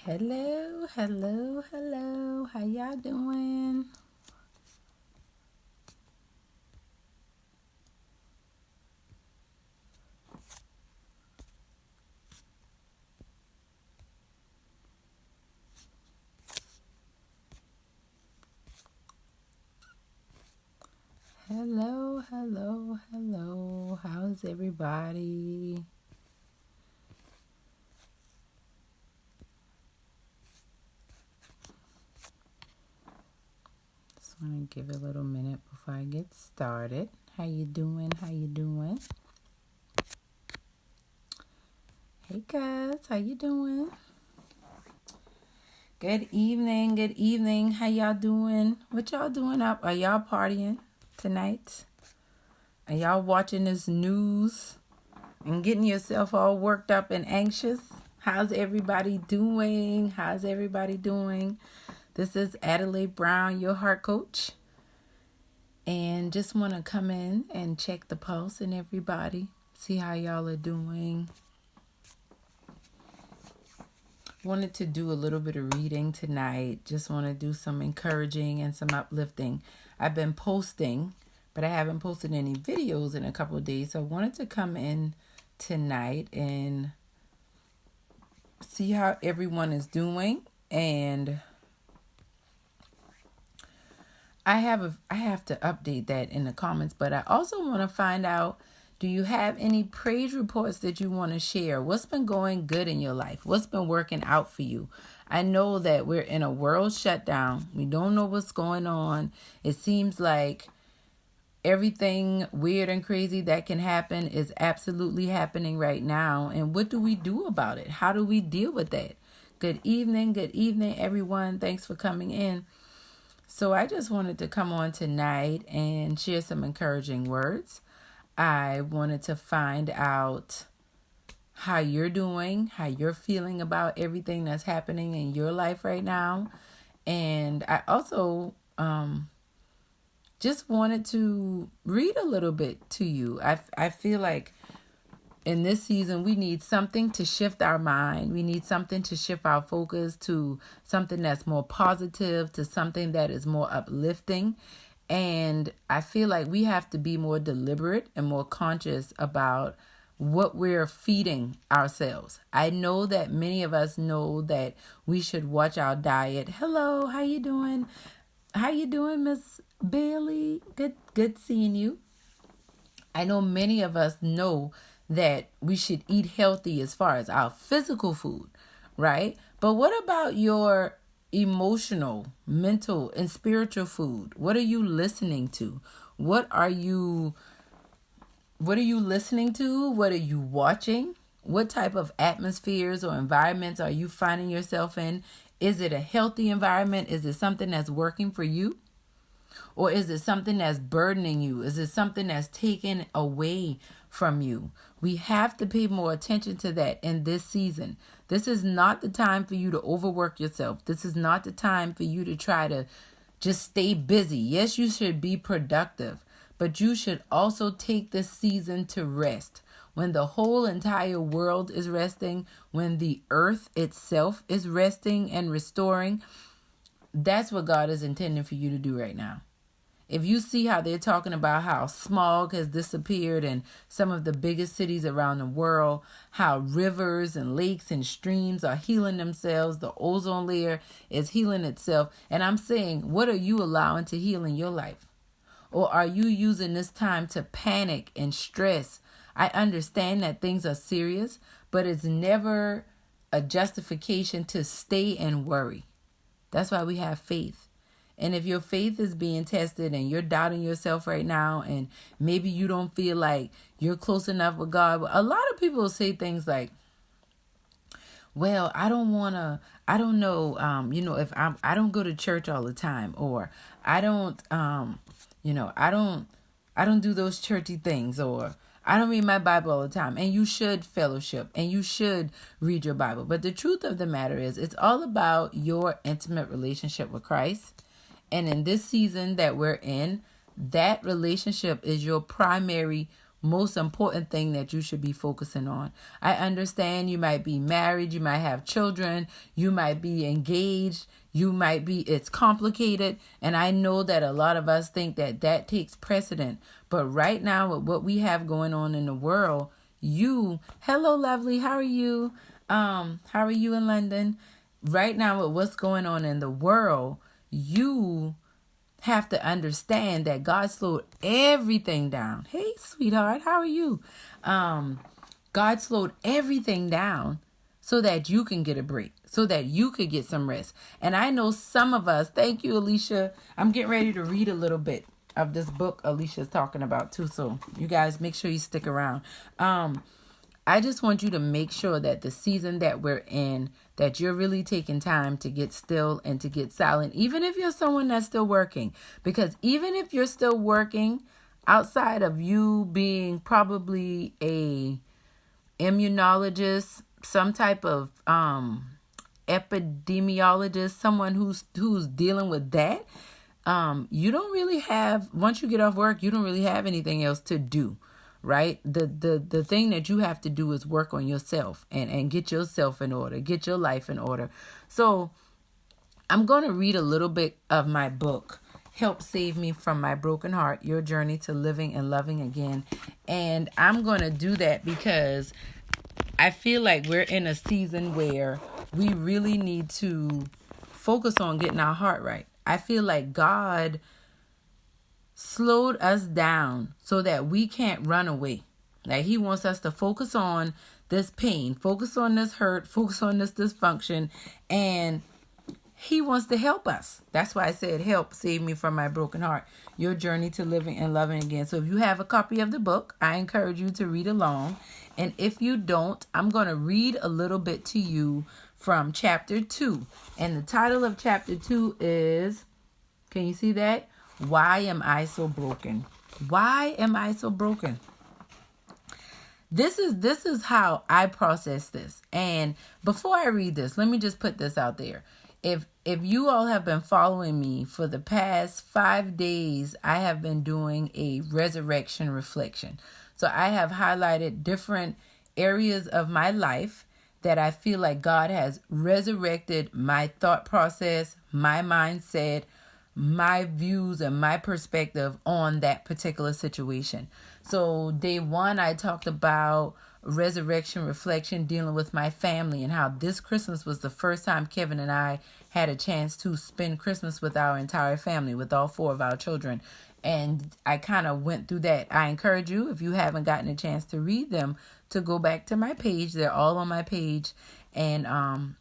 Hello, hello, hello. How y'all doing? Hello, hello, hello. How's everybody? Just want to give it a little minute before I get started. How you doing? How you doing? Hey guys, how you doing? Good evening, good evening. How y'all doing? What y'all doing up? Are y'all partying tonight? Are y'all watching this news and getting yourself all worked up and anxious? How's everybody doing? How's everybody doing? This is Adelai Brown, your heart coach. And just want to come in and check the pulse and everybody. See how y'all are doing. Wanted to do a little bit of reading tonight. Just want to do some encouraging and some uplifting. I've been posting, but I haven't posted any videos in a couple of days. So I wanted to come in tonight and see how everyone is doing. And I have to update that in the comments, but I also want to find out, do you have any praise reports that you want to share? What's been going good in your life? What's been working out for you? I know that we're in a world shutdown. We don't know what's going on. It seems like everything weird and crazy that can happen is absolutely happening right now. And what do we do about it? How do we deal with that? Good evening, everyone. Thanks for coming in. So I just wanted to come on tonight and share some encouraging words. I wanted to find out how you're doing, how you're feeling about everything that's happening in your life right now. And I also just wanted to read a little bit to you. I feel like in this season, we need something to shift our mind. We need something to shift our focus to something that's more positive, to something that is more uplifting. And I feel like we have to be more deliberate and more conscious about what we're feeding ourselves. I know that many of us know that we should watch our diet. Hello, how you doing? How you doing, Miss Bailey? Good seeing you. I know many of us know that we should eat healthy as far as our physical food, right? But what about your emotional, mental, and spiritual food? What are you listening to? What are you listening to? What are you watching? What type of atmospheres or environments are you finding yourself in? Is it a healthy environment? Is it something that's working for you? Or is it something that's burdening you? Is it something that's taken away from you? We have to pay more attention to that in this season. This is not the time for you to overwork yourself. This is not the time for you to try to just stay busy. Yes, you should be productive, but you should also take this season to rest. When the whole entire world is resting, when the earth itself is resting and restoring, that's what God is intending for you to do right now. If you see how they're talking about how smog has disappeared in some of the biggest cities around the world, how rivers and lakes and streams are healing themselves, the ozone layer is healing itself. And I'm saying, what are you allowing to heal in your life? Or are you using this time to panic and stress? I understand that things are serious, but it's never a justification to stay and worry. That's why we have faith. And if your faith is being tested and you're doubting yourself right now, and maybe you don't feel like you're close enough with God, a lot of people say things like, well, I don't know, if I don't go to church all the time, or I don't do those churchy things, or I don't read my Bible all the time. And you should fellowship and you should read your Bible. But the truth of the matter is, it's all about your intimate relationship with Christ. And in this season that we're in, that relationship is your primary most important thing that you should be focusing on. I understand you might be married, you might have children, you might be engaged, it's complicated. And I know that a lot of us think that that takes precedent. But right now, with what we have going on in the world, hello, lovely, how are you? How are you in London? Right now, with what's going on in the world, you have to understand that God slowed everything down. Hey, sweetheart, how are you? God slowed everything down so that you can get a break, so that you could get some rest. And I know some of us, thank you, Alicia. I'm getting ready to read a little bit of this book Alicia's talking about too. So you guys make sure you stick around. I just want you to make sure that the season that we're in, that you're really taking time to get still and to get silent, even if you're someone that's still working. Because even if you're still working, outside of you being probably a immunologist, some type of epidemiologist, someone who's dealing with that, you don't really have, once you get off work, you don't really have anything else to do. Right? The thing that you have to do is work on yourself and get yourself in order, get your life in order. So I'm going to read a little bit of my book, Help Save Me from My Broken Heart, Your Journey to Living and Loving Again. And I'm going to do that because I feel like we're in a season where we really need to focus on getting our heart right. I feel like God slowed us down so that we can't run away. Like he wants us to focus on this pain, focus on this hurt, focus on this dysfunction, and he wants to help us. That's why I said, help save me from my broken heart, your journey to living and loving again. So if you have a copy of the book, I encourage you to read along. And if you don't, I'm going to read a little bit to you from chapter 2. And the title of chapter 2 is, can you see that? Why am I so broken? Why am I so broken? This is how I process this. And before I read this, let me just put this out there. If you all have been following me for the past 5 days, I have been doing a resurrection reflection. So I have highlighted different areas of my life that I feel like God has resurrected my thought process, my mindset, my views and my perspective on that particular situation. So day 1, I talked about resurrection reflection, dealing with my family, and how this Christmas was the first time Kevin and I had a chance to spend Christmas with our entire family, with all 4 of our children. And I kind of went through that. I encourage you, if you haven't gotten a chance to read them, to go back to my page. They're all on my page, and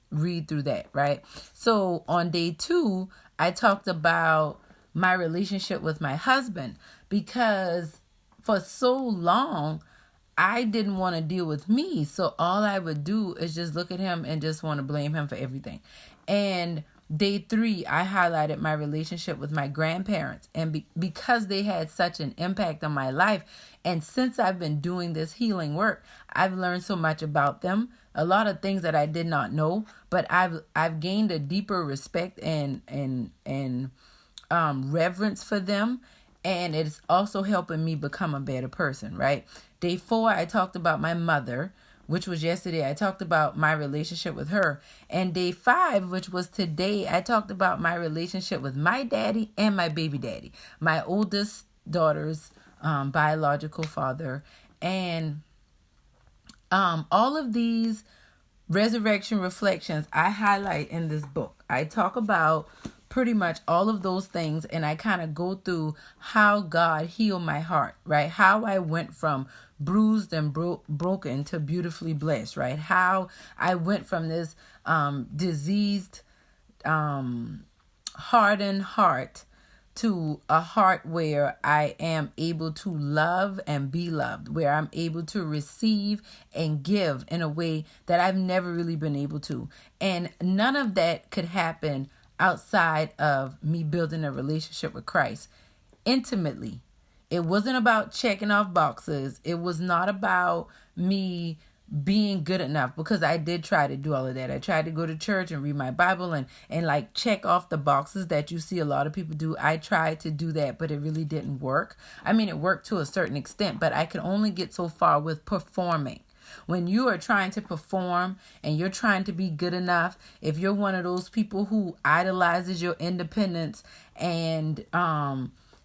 read through that, right? So on day 2, I talked about my relationship with my husband, because for so long, I didn't want to deal with me. So all I would do is just look at him and just want to blame him for everything. And day 3, I highlighted my relationship with my grandparents. And because they had such an impact on my life, and since I've been doing this healing work, I've learned so much about them. A lot of things that I did not know, but I've gained a deeper respect and reverence for them, and it's also helping me become a better person, right? Day 4, I talked about my mother, which was yesterday. I talked about my relationship with her. And day 5, which was today, I talked about my relationship with my daddy and my baby daddy, my oldest daughter's biological father. And all of these resurrection reflections I highlight in this book. I talk about pretty much all of those things, and I kind of go through how God healed my heart, right? How I went from bruised and broken to beautifully blessed, right? How I went from this diseased, hardened heart to a heart where I am able to love and be loved, where I'm able to receive and give in a way that I've never really been able to. And none of that could happen outside of me building a relationship with Christ intimately. It wasn't about checking off boxes. It was not about me being good enough, because I did try to do all of that. I tried to go to church and read my Bible and like check off the boxes that you see a lot of people do. I tried to do that, but it really didn't work. I mean, it worked to a certain extent, but I could only get so far with performing. When you are trying to perform and you're trying to be good enough, if you're one of those people who idolizes your independence and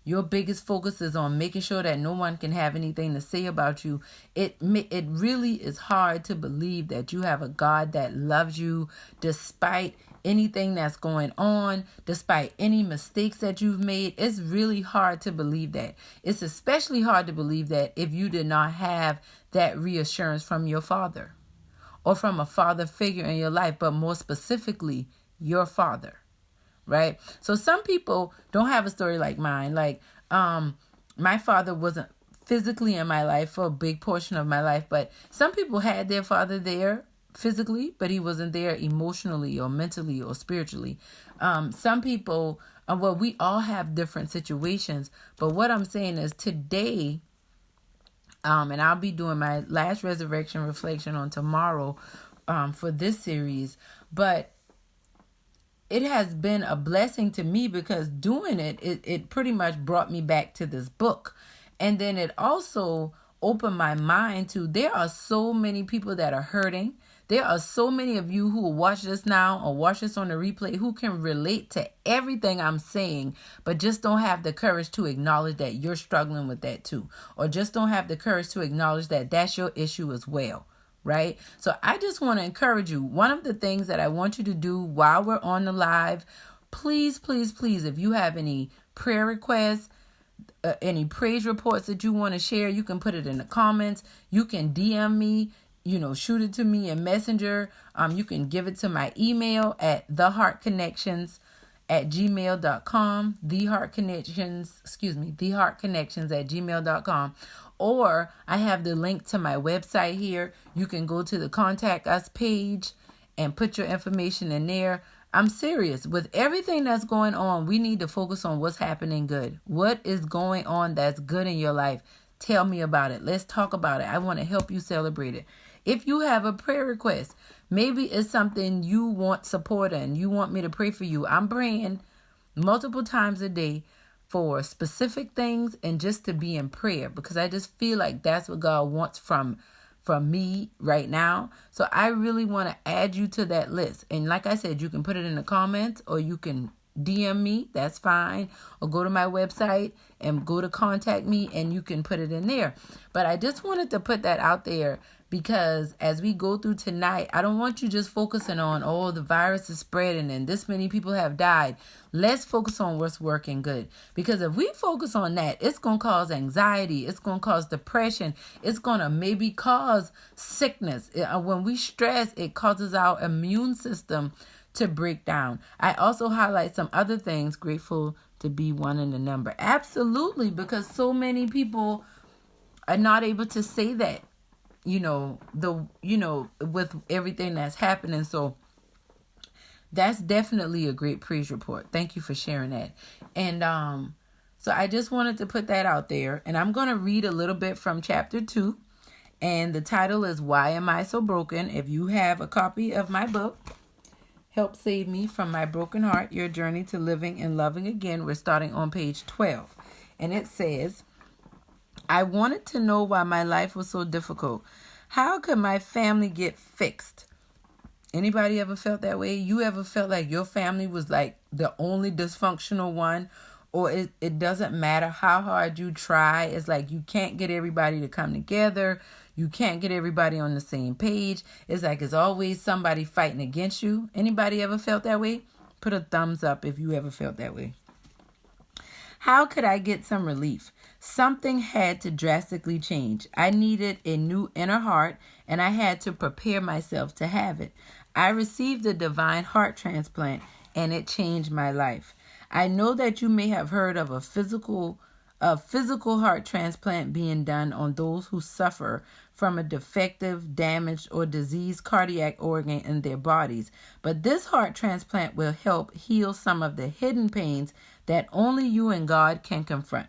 your biggest focus is on making sure that no one can have anything to say about you, it really is hard to believe that you have a God that loves you despite anything that's going on, despite any mistakes that you've made. It's really hard to believe that. It's especially hard to believe that if you did not have that reassurance from your father or from a father figure in your life, but more specifically, your father. Right? So some people don't have a story like mine. Like, my father wasn't physically in my life for a big portion of my life, but some people had their father there physically, but he wasn't there emotionally or mentally or spiritually. Some people, well, we all have different situations, but what I'm saying is today, and I'll be doing my last resurrection reflection on tomorrow, for this series, but it has been a blessing to me because doing it pretty much brought me back to this book. And then it also opened my mind to, there are so many people that are hurting. There are so many of you who will watch this now or watch this on the replay who can relate to everything I'm saying, but just don't have the courage to acknowledge that you're struggling with that too. Or just don't have the courage to acknowledge that that's your issue as well. Right? So I just want to encourage you. One of the things that I want you to do while we're on the live, please, please, please, if you have any prayer requests, any praise reports that you want to share, you can put it in the comments. You can DM me, shoot it to me in Messenger. You can give it to my email at theheartconnections@gmail.com, theheartconnections@gmail.com. Or I have the link to my website here. You can go to the Contact Us page and put your information in there. I'm serious. With everything that's going on, we need to focus on what's happening good. What is going on that's good in your life? Tell me about it. Let's talk about it. I want to help you celebrate it. If you have a prayer request, maybe it's something you want support in. You want me to pray for you. I'm praying multiple times a day for specific things and just to be in prayer, because I just feel like that's what God wants from me right now. So I really want to add you to that list. And like I said, you can put it in the comments or you can DM me. That's fine. Or go to my website and go to contact me and you can put it in there. But I just wanted to put that out there because as we go through tonight, I don't want you just focusing on, oh, the virus is spreading and this many people have died. Let's focus on what's working good. Because if we focus on that, it's going to cause anxiety. It's going to cause depression. It's going to maybe cause sickness. When we stress, it causes our immune system to break down. I also highlight some other things. Grateful to be one in the number. Absolutely, because so many people are not able to say that. With everything that's happening. So that's definitely a great praise report. Thank you for sharing that. And so I just wanted to put that out there. And I'm going to read a little bit from chapter 2. And the title is Why Am I So Broken? If you have a copy of my book, Help Save Me from My Broken Heart, Your Journey to Living and Loving Again, we're starting on page 12. And it says, I wanted to know why my life was so difficult. How could my family get fixed? Anybody ever felt that way? You ever felt like your family was like the only dysfunctional one? Or it doesn't matter how hard you try. It's like you can't get everybody to come together. You can't get everybody on the same page. It's like it's always somebody fighting against you. Anybody ever felt that way? Put a thumbs up if you ever felt that way. How could I get some relief? Something had to drastically change. I needed a new inner heart, and I had to prepare myself to have it. I received a divine heart transplant, and it changed my life. I know that you may have heard of a physical heart transplant being done on those who suffer from a defective, damaged, or diseased cardiac organ in their bodies. But this heart transplant will help heal some of the hidden pains that only you and God can confront.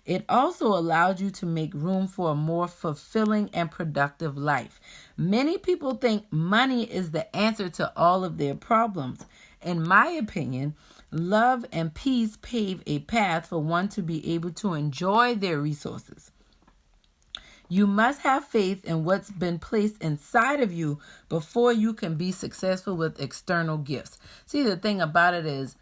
It also allows you to make room for a more fulfilling and productive life. Many people think money is the answer to all of their problems. In my opinion, love and peace pave a path for one to be able to enjoy their resources. You must have faith in what's been placed inside of you before you can be successful with external gifts. See, the thing about it is,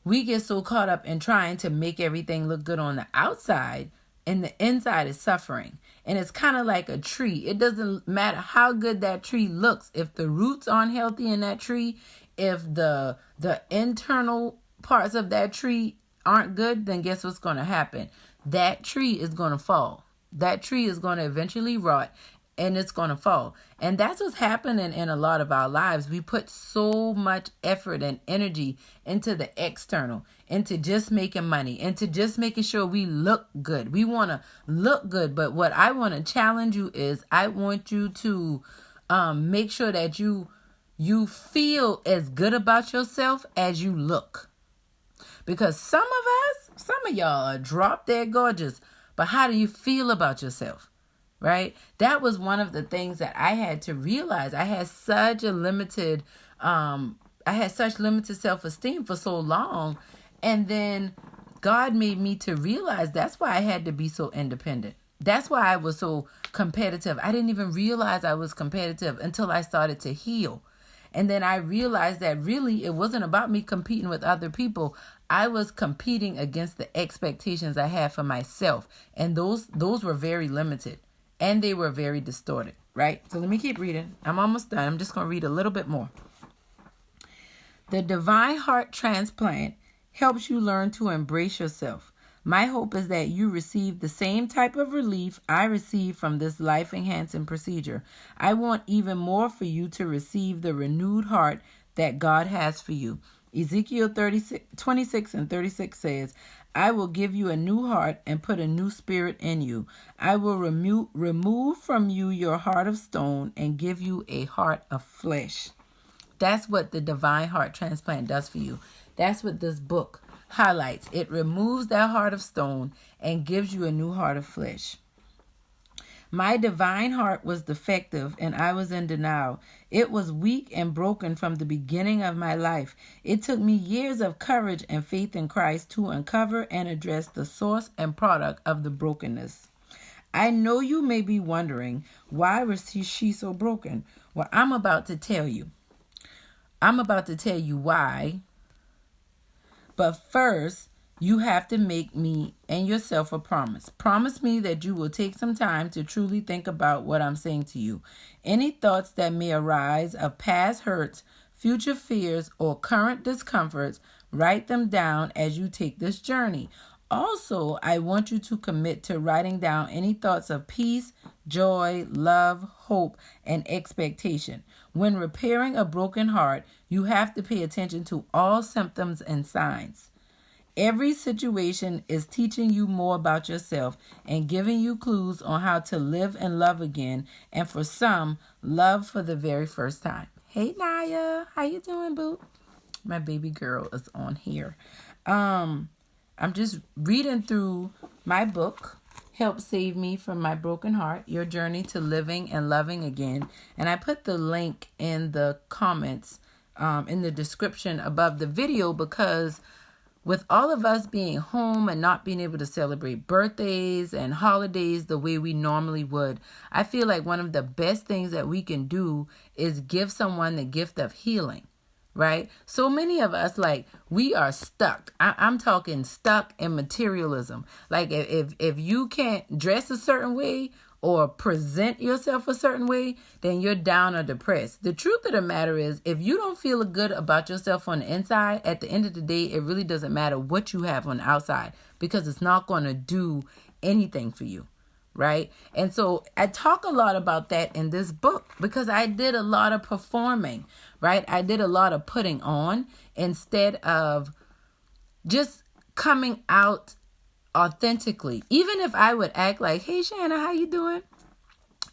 we get so caught up in trying to make everything look good on the outside, and the inside is suffering. And it's kind of like a tree. It doesn't matter how good that tree looks. If the roots aren't healthy in that tree, if the internal parts of that tree aren't good, then guess what's going to happen? That tree is going to fall. That tree is going to eventually rot, and it's going to fall. And that's what's happening in a lot of our lives. We put so much effort and energy into the external, into just making money, into just making sure we look good. We want to look good. But what I want to challenge you is, I want you to make sure that you feel as good about yourself as you look. Because some of y'all are drop dead gorgeous, but how do you feel about yourself? Right? That was one of the things that I had to realize. I had such limited self-esteem for so long. And then God made me to realize that's why I had to be so independent. That's why I was so competitive. I didn't even realize I was competitive until I started to heal. And then I realized that really it wasn't about me competing with other people. I was competing against the expectations I had for myself. And those were very limited. And they were very distorted, right? So let me keep reading. I'm almost done. I'm just going to read a little bit more. The divine heart transplant helps you learn to embrace yourself. My hope is that you receive the same type of relief I received from this life-enhancing procedure. I want even more for you to receive the renewed heart that God has for you. Ezekiel 26 and 36 says, I will give you a new heart and put a new spirit in you. I will remove from you your heart of stone and give you a heart of flesh. That's what the divine heart transplant does for you. That's what this book highlights. It removes that heart of stone and gives you a new heart of flesh. My divine heart was defective and I was in denial. It was weak and broken from the beginning of my life. It took me years of courage and faith in Christ to uncover and address the source and product of the brokenness. I know you may be wondering, why was she so broken? Well, I'm about to tell you. I'm about to tell you why. But first, you have to make me and yourself a promise. Promise me that you will take some time to truly think about what I'm saying to you. Any thoughts that may arise of past hurts, future fears, or current discomforts, write them down as you take this journey. Also, I want you to commit to writing down any thoughts of peace, joy, love, hope, and expectation. When repairing a broken heart, you have to pay attention to all symptoms and signs. Every situation is teaching you more about yourself and giving you clues on how to live and love again, and for some, love for the very first time. Hey, Naya, how you doing, boo? My baby girl is on here. I'm just reading through my book, Help Save Me from My Broken Heart, Your Journey to Living and Loving Again. And I put the link in the comments, in the description above the video, because with all of us being home and not being able to celebrate birthdays and holidays the way we normally would, I feel like one of the best things that we can do is give someone the gift of healing, right? So many of us, we are stuck. I'm talking stuck in materialism. Like if you can't dress a certain way or present yourself a certain way, then you're down or depressed. The truth of the matter is, if you don't feel good about yourself on the inside, at the end of the day, it really doesn't matter what you have on the outside, because it's not going to do anything for you, right? And so I talk a lot about that in this book, because I did a lot of performing, right? I did a lot of putting on instead of just coming out authentically. Even if I would act like, hey, Shanna, how you doing?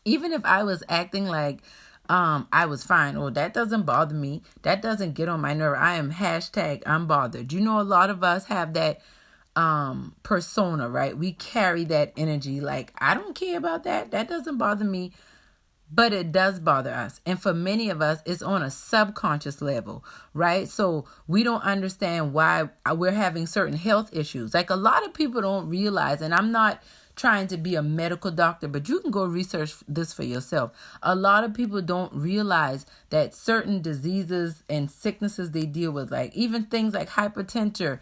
Even if I was acting like I was fine, or that doesn't bother me, that doesn't get on my nerve, I am #unbothered. You know, a lot of us have that persona, right? We carry that energy like, I don't care about that. That doesn't bother me. But it does bother us. And for many of us, it's on a subconscious level, right? So we don't understand why we're having certain health issues. Like a lot of people don't realize, and I'm not trying to be a medical doctor, but you can go research this for yourself. A lot of people don't realize that certain diseases and sicknesses they deal with, like even things like hypertension,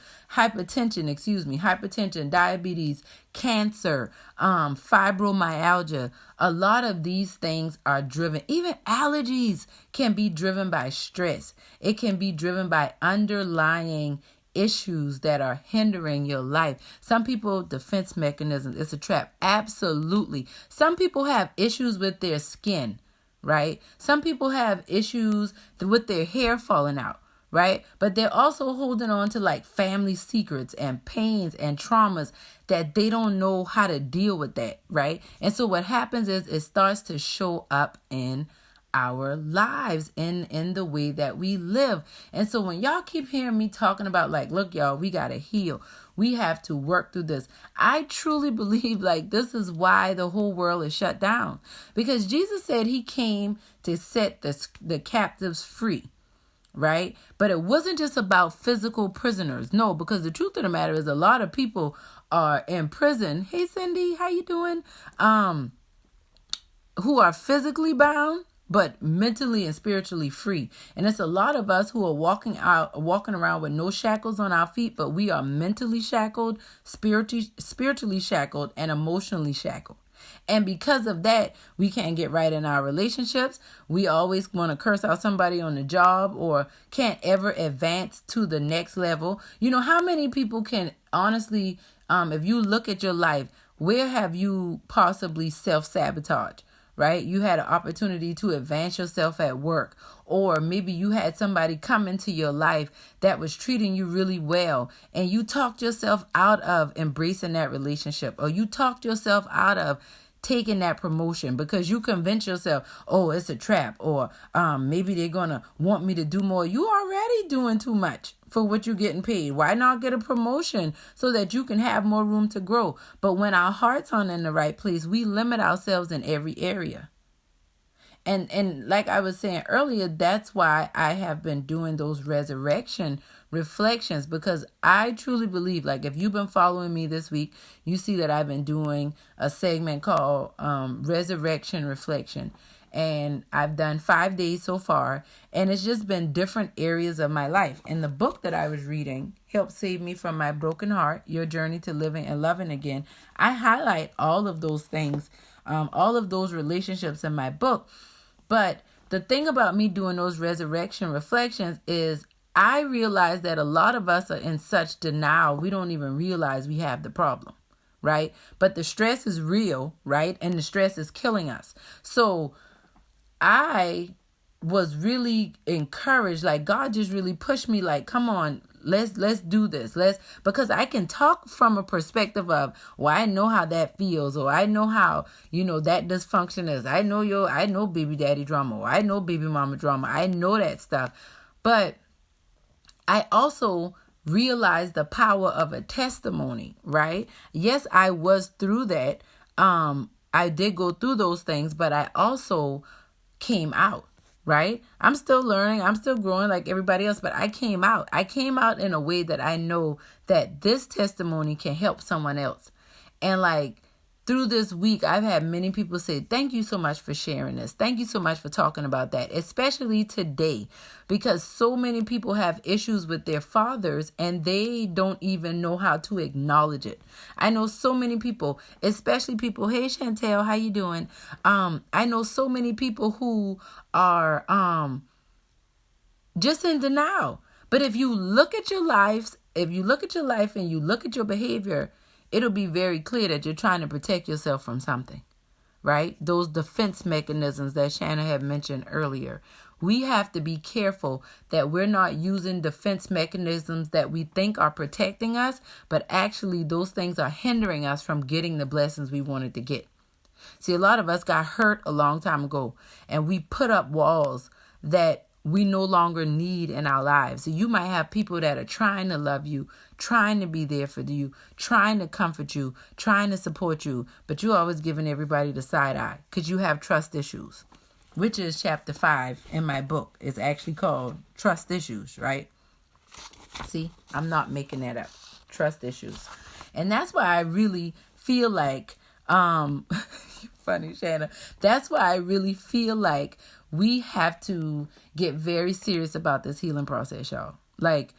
diabetes, cancer, fibromyalgia. A lot of these things are driven, even allergies can be driven by stress. It can be driven by underlying issues that are hindering your life. Some people, defense mechanisms, it's a trap. Absolutely. Some people have issues with their skin, right? Some people have issues with their hair falling out, right? But they're also holding on to like family secrets and pains and traumas that they don't know how to deal with that, right? And so what happens is it starts to show up in our lives, in the way that we live. And so when y'all keep hearing me talking about like, look, y'all, we got to heal. We have to work through this. I truly believe like this is why the whole world is shut down, because Jesus said he came to set the captives free. Right? But it wasn't just about physical prisoners. No, because the truth of the matter is a lot of people are in prison. Hey, Cindy, how you doing? Who are physically bound, but mentally and spiritually free. And it's a lot of us who are walking around with no shackles on our feet, but we are mentally shackled, spiritually shackled, and emotionally shackled. And because of that, we can't get right in our relationships. We always want to curse out somebody on the job or can't ever advance to the next level. You know, how many people can honestly, if you look at your life, where have you possibly self-sabotaged? Right? You had an opportunity to advance yourself at work, or maybe you had somebody come into your life that was treating you really well and you talked yourself out of embracing that relationship, or you talked yourself out of taking that promotion because you convince yourself, oh, it's a trap, or maybe they're going to want me to do more. You already doing too much for what you're getting paid. Why not get a promotion so that you can have more room to grow? But when our hearts aren't in the right place, we limit ourselves in every area. And like I was saying earlier, that's why I have been doing those resurrection reflections, because I truly believe, like if you've been following me this week, you see that I've been doing a segment called Resurrection Reflection. And I've done 5 days so far, and it's just been different areas of my life. And the book that I was reading, Help Save Me from My Broken Heart, Your Journey to Living and Loving Again, I highlight all of those things, all of those relationships in my book. But the thing about me doing those resurrection reflections is I realize that a lot of us are in such denial, we don't even realize we have the problem, right? But the stress is real, right? And the stress is killing us. So I was really encouraged, like God just really pushed me, like, come on, let's do this. Because I can talk from a perspective of, well, I know how that feels, or I know how, that dysfunction is. I know baby daddy drama, or I know baby mama drama. I know that stuff. But I also realized the power of a testimony, right? Yes, I was through that. I did go through those things, but I also came out, right? I'm still learning. I'm still growing like everybody else, but I came out. I came out in a way that I know that this testimony can help someone else. And like through this week, I've had many people say, thank you so much for sharing this. Thank you so much for talking about that, especially today, because so many people have issues with their fathers and they don't even know how to acknowledge it. I know so many people, especially people, hey Chantel, how you doing? I know so many people who are just in denial. But if you look at your life and you look at your behavior, it'll be very clear that you're trying to protect yourself from something, right? Those defense mechanisms that Shanna had mentioned earlier. We have to be careful that we're not using defense mechanisms that we think are protecting us, but actually those things are hindering us from getting the blessings we wanted to get. See, a lot of us got hurt a long time ago, and we put up walls that we no longer need in our lives. So you might have people that are trying to love you, trying to be there for you, trying to comfort you, trying to support you, but you're always giving everybody the side eye because you have trust issues, which is chapter 5 in my book. It's actually called Trust Issues, right? See, I'm not making that up. Trust issues. And that's why I really feel like, funny, Shanna. That's why I really feel like we have to get very serious about this healing process, y'all. Like,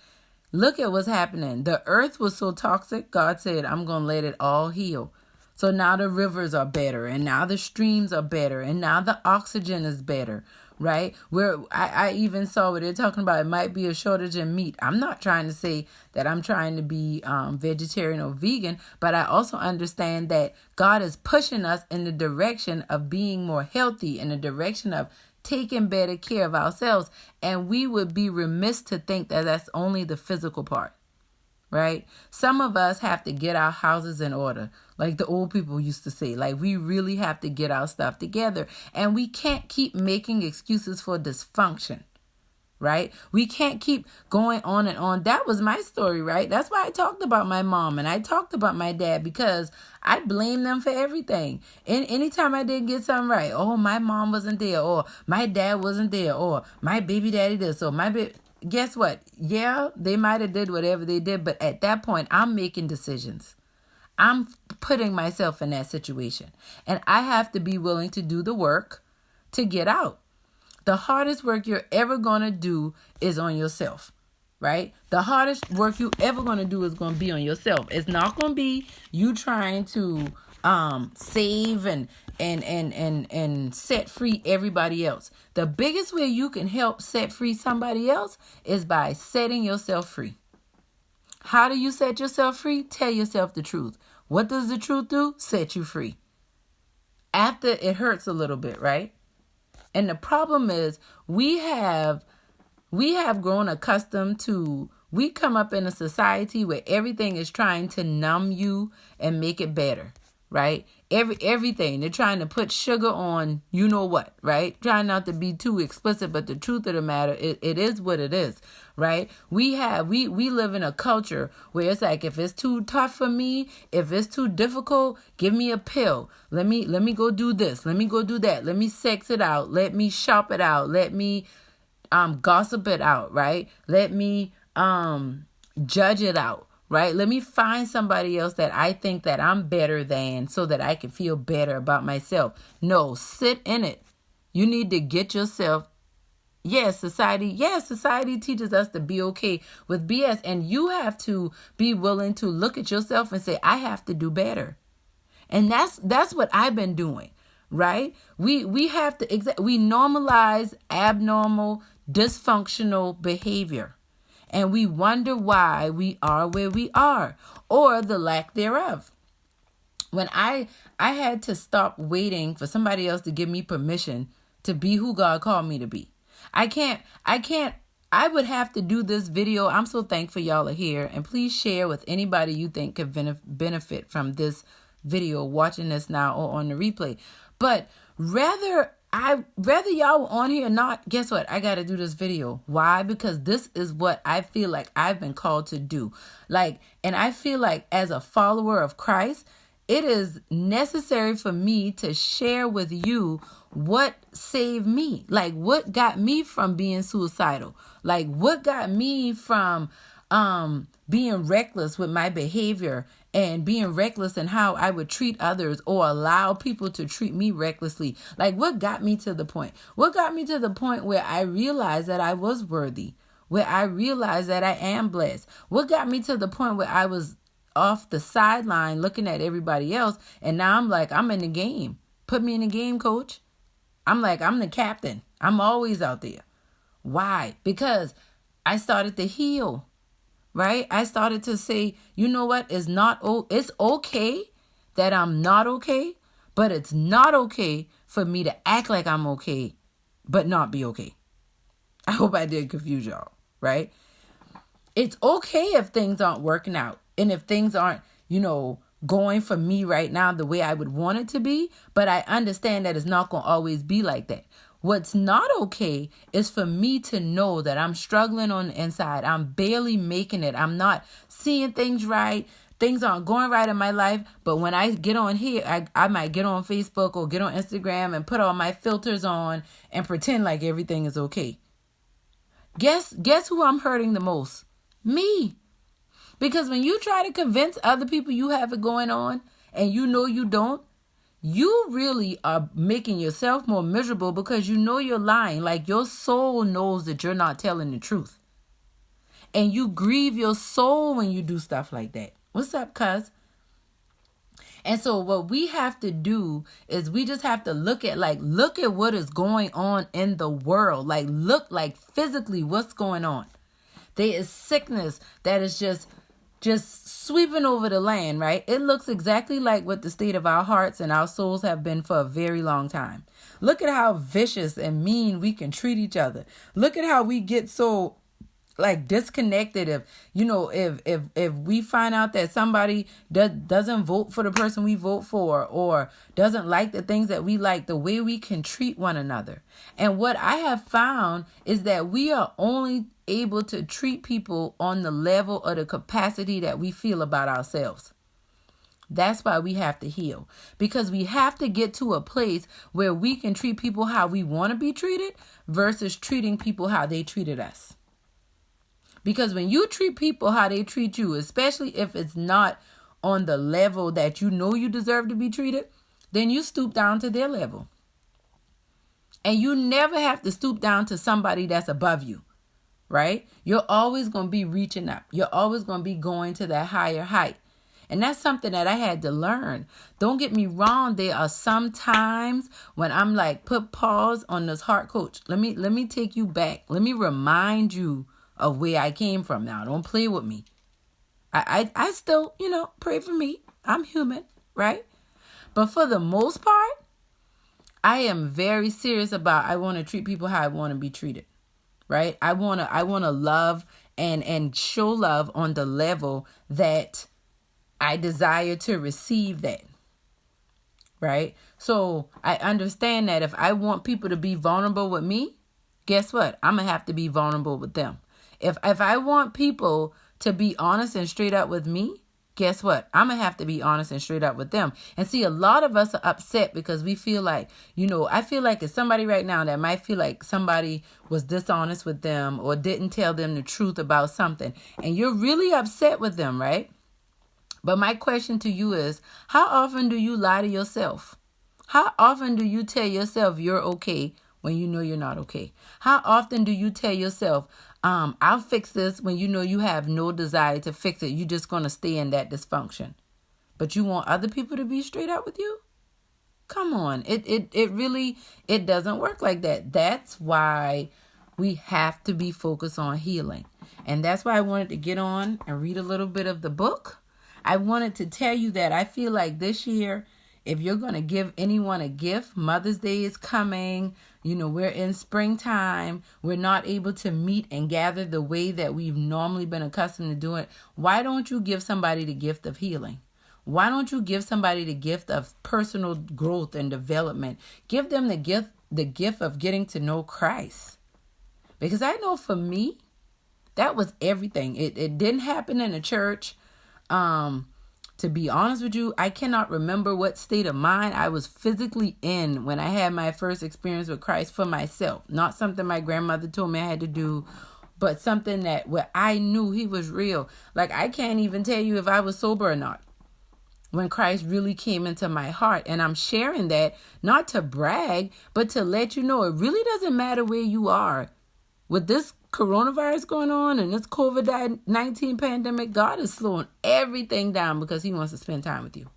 look at what's happening. The earth was so toxic. God said, I'm going to let it all heal. So now the rivers are better, and now the streams are better, and now the oxygen is better, right? Where I even saw where they're talking about it might be a shortage in meat. I'm not trying to say that I'm trying to be vegetarian or vegan, but I also understand that God is pushing us in the direction of being more healthy, in the direction of taking better care of ourselves. And we would be remiss to think that that's only the physical part, right? Some of us have to get our houses in order, like the old people used to say. Like, we really have to get our stuff together. And we can't keep making excuses for dysfunction, right? We can't keep going on and on. That was my story, right? That's why I talked about my mom and I talked about my dad, because I blame them for everything. And anytime I didn't get something right, oh, my mom wasn't there, or my dad wasn't there, or my baby daddy this, or my baby... Guess what? Yeah, they might have did whatever they did, but at that point, I'm making decisions. I'm putting myself in that situation. And I have to be willing to do the work to get out. The hardest work you're ever going to do is on yourself, right? The hardest work you ever going to do is going to be on yourself. It's not going to be you trying to save and set free everybody else. The biggest way you can help set free somebody else is by setting yourself free. How do you set yourself free? Tell yourself the truth. What does the truth do? Set you free. After it hurts a little bit, right? And the problem is we have grown accustomed to, we come up in a society where everything is trying to numb you and make it better, right? Everything. They're trying to put sugar on you know what, right? Trying not to be too explicit, but the truth of the matter, it is what it is, right? We live in a culture where it's like, if it's too tough for me, if it's too difficult, give me a pill. Let me go do this. Let me go do that. Let me sex it out. Let me shop it out. Let me gossip it out, right? Let me judge it out. Right? Let me find somebody else that I think that I'm better than, so that I can feel better about myself. No, sit in it. You need to get yourself. Yes, society teaches us to be okay with BS. And you have to be willing to look at yourself and say, I have to do better. And that's what I've been doing, right? We have to, we normalize abnormal, dysfunctional behavior. And we wonder why we are where we are, or the lack thereof. When I had to stop waiting for somebody else to give me permission to be who God called me to be. I would have to do this video. I'm so thankful y'all are here. And please share with anybody you think could benefit from this video, watching this now or on the replay. But rather y'all were on here or not, guess what? I got to do this video. Why? Because this is what I feel like I've been called to do. And I feel like as a follower of Christ, it is necessary for me to share with you what saved me. Like, what got me from being suicidal? Like, what got me from being reckless with my behavior and being reckless in how I would treat others or allow people to treat me recklessly. Like, what got me to the point? What got me to the point where I realized that I was worthy, where I realized that I am blessed? What got me to the point where I was off the sideline looking at everybody else, and now I'm like, I'm in the game. Put me in the game, coach. I'm like, I'm the captain. I'm always out there. Why? Because I started to heal. Right? I started to say, you know what? It's okay that I'm not okay, but it's not okay for me to act like I'm okay, but not be okay. I hope I didn't confuse y'all, right? It's okay if things aren't working out, and if things aren't, going for me right now the way I would want it to be, but I understand that it's not going to always be like that. What's not okay is for me to know that I'm struggling on the inside. I'm barely making it. I'm not seeing things right. Things aren't going right in my life. But when I get on here, I might get on Facebook or get on Instagram and put all my filters on and pretend like everything is okay. Guess who I'm hurting the most? Me. Because when you try to convince other people you have it going on and you know you don't, you really are making yourself more miserable because you know you're lying. Like your soul knows that you're not telling the truth. And you grieve your soul when you do stuff like that. What's up, cuz? And so what we have to do is we just have to look at what is going on in the world. Look physically what's going on. There is sickness that is just sweeping over the land, right? It looks exactly like what the state of our hearts and our souls have been for a very long time. Look at how vicious and mean we can treat each other. Look at how we get so disconnected if we find out that somebody doesn't vote for the person we vote for or doesn't like the things that we like, the way we can treat one another. And what I have found is that we are only able to treat people on the level or the capacity that we feel about ourselves. That's why we have to heal, because we have to get to a place where we can treat people how we want to be treated versus treating people how they treated us. Because when you treat people how they treat you, especially if it's not on the level that you know you deserve to be treated, then you stoop down to their level. And you never have to stoop down to somebody that's above you, right? You're always going to be reaching up. You're always going to be going to that higher height. And that's something that I had to learn. Don't get me wrong. There are some times when I'm like, put pause on this heart, coach. Let me take you back. Let me remind you of where I came from now. Don't play with me. I still, pray for me. I'm human, right? But for the most part, I am very serious about I want to treat people how I want to be treated, right? I want to love and show love on the level that I desire to receive that, right? So I understand that if I want people to be vulnerable with me, guess what? I'm going to have to be vulnerable with them. If I want people to be honest and straight up with me, guess what? I'm going to have to be honest and straight up with them. And see, a lot of us are upset because we feel like, I feel like it's somebody right now that might feel like somebody was dishonest with them or didn't tell them the truth about something. And you're really upset with them, right? But my question to you is, how often do you lie to yourself? How often do you tell yourself you're okay when you know you're not okay? How often do you tell yourself, I'll fix this when you know you have no desire to fix it? You're just going to stay in that dysfunction. But you want other people to be straight up with you? Come on. It really doesn't work like that. That's why we have to be focused on healing. And that's why I wanted to get on and read a little bit of the book. I wanted to tell you that I feel like this year, if you're going to give anyone a gift, Mother's Day is coming. We're in springtime. We're not able to meet and gather the way that we've normally been accustomed to doing. Why don't you give somebody the gift of healing? Why don't you give somebody the gift of personal growth and development? Give them the gift of getting to know Christ. Because I know for me, that was everything. It didn't happen in a church. To be honest with you, I cannot remember what state of mind I was physically in when I had my first experience with Christ for myself. Not something my grandmother told me I had to do, but something that where I knew he was real. I can't even tell you if I was sober or not when Christ really came into my heart. And I'm sharing that not to brag, but to let you know it really doesn't matter where you are. With this coronavirus going on and this COVID-19 pandemic, God is slowing everything down because he wants to spend time with you.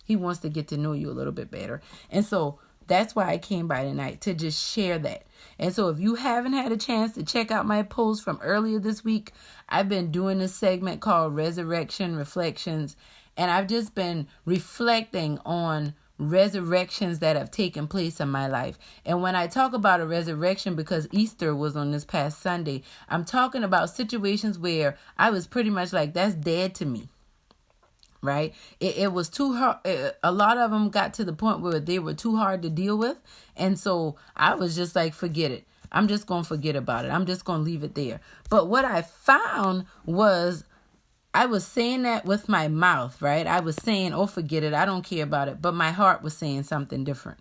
He wants to get to know you a little bit better. And so that's why I came by tonight, to just share that. And so if you haven't had a chance to check out my post from earlier this week, I've been doing this segment called Resurrection Reflections. And I've just been reflecting on resurrections that have taken place in my life. And when I talk about a resurrection, because Easter was on this past Sunday, I'm talking about situations where I was pretty much like, that's dead to me. right? It was too hard. A lot of them got to the point where they were too hard to deal with. And so I was just like, forget it. I'm just going to forget about it. I'm just going to leave it there. But what I found was I was saying that with my mouth, right? I was saying, oh, forget it. I don't care about it. But my heart was saying something different,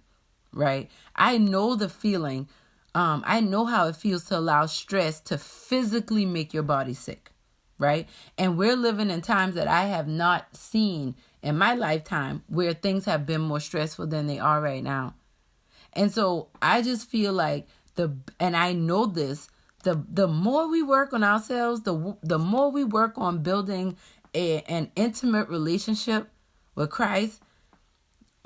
right? I know the feeling. I know how it feels to allow stress to physically make your body sick, right? And we're living in times that I have not seen in my lifetime where things have been more stressful than they are right now. And so I just feel like and I know this, the more we work on ourselves, the more we work on building an intimate relationship with Christ,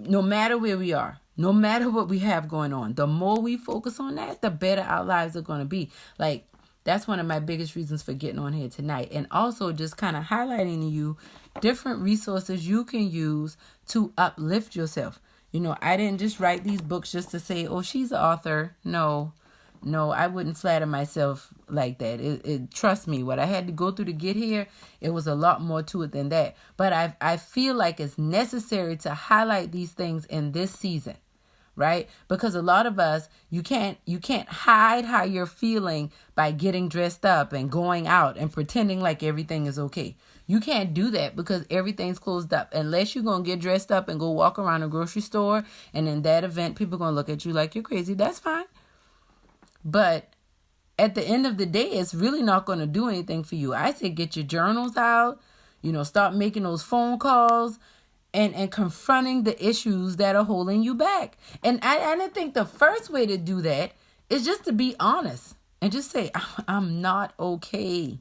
no matter where we are, no matter what we have going on, the more we focus on that, the better our lives are going to be. Like, that's one of my biggest reasons for getting on here tonight. And also just kind of highlighting to you different resources you can use to uplift yourself. You know, I didn't just write these books just to say, oh, she's an author. No, I wouldn't flatter myself like that. Trust me, what I had to go through to get here, it was a lot more to it than that. But I feel like it's necessary to highlight these things in this season, right? Because a lot of us, you can't hide how you're feeling by getting dressed up and going out and pretending like everything is okay. You can't do that because everything's closed up. Unless you're going to get dressed up and go walk around a grocery store, and in that event, people are going to look at you like you're crazy. That's fine. But at the end of the day, it's really not going to do anything for you. I say get your journals out, start making those phone calls and confronting the issues that are holding you back. And I think the first way to do that is just to be honest and just say, I'm not okay.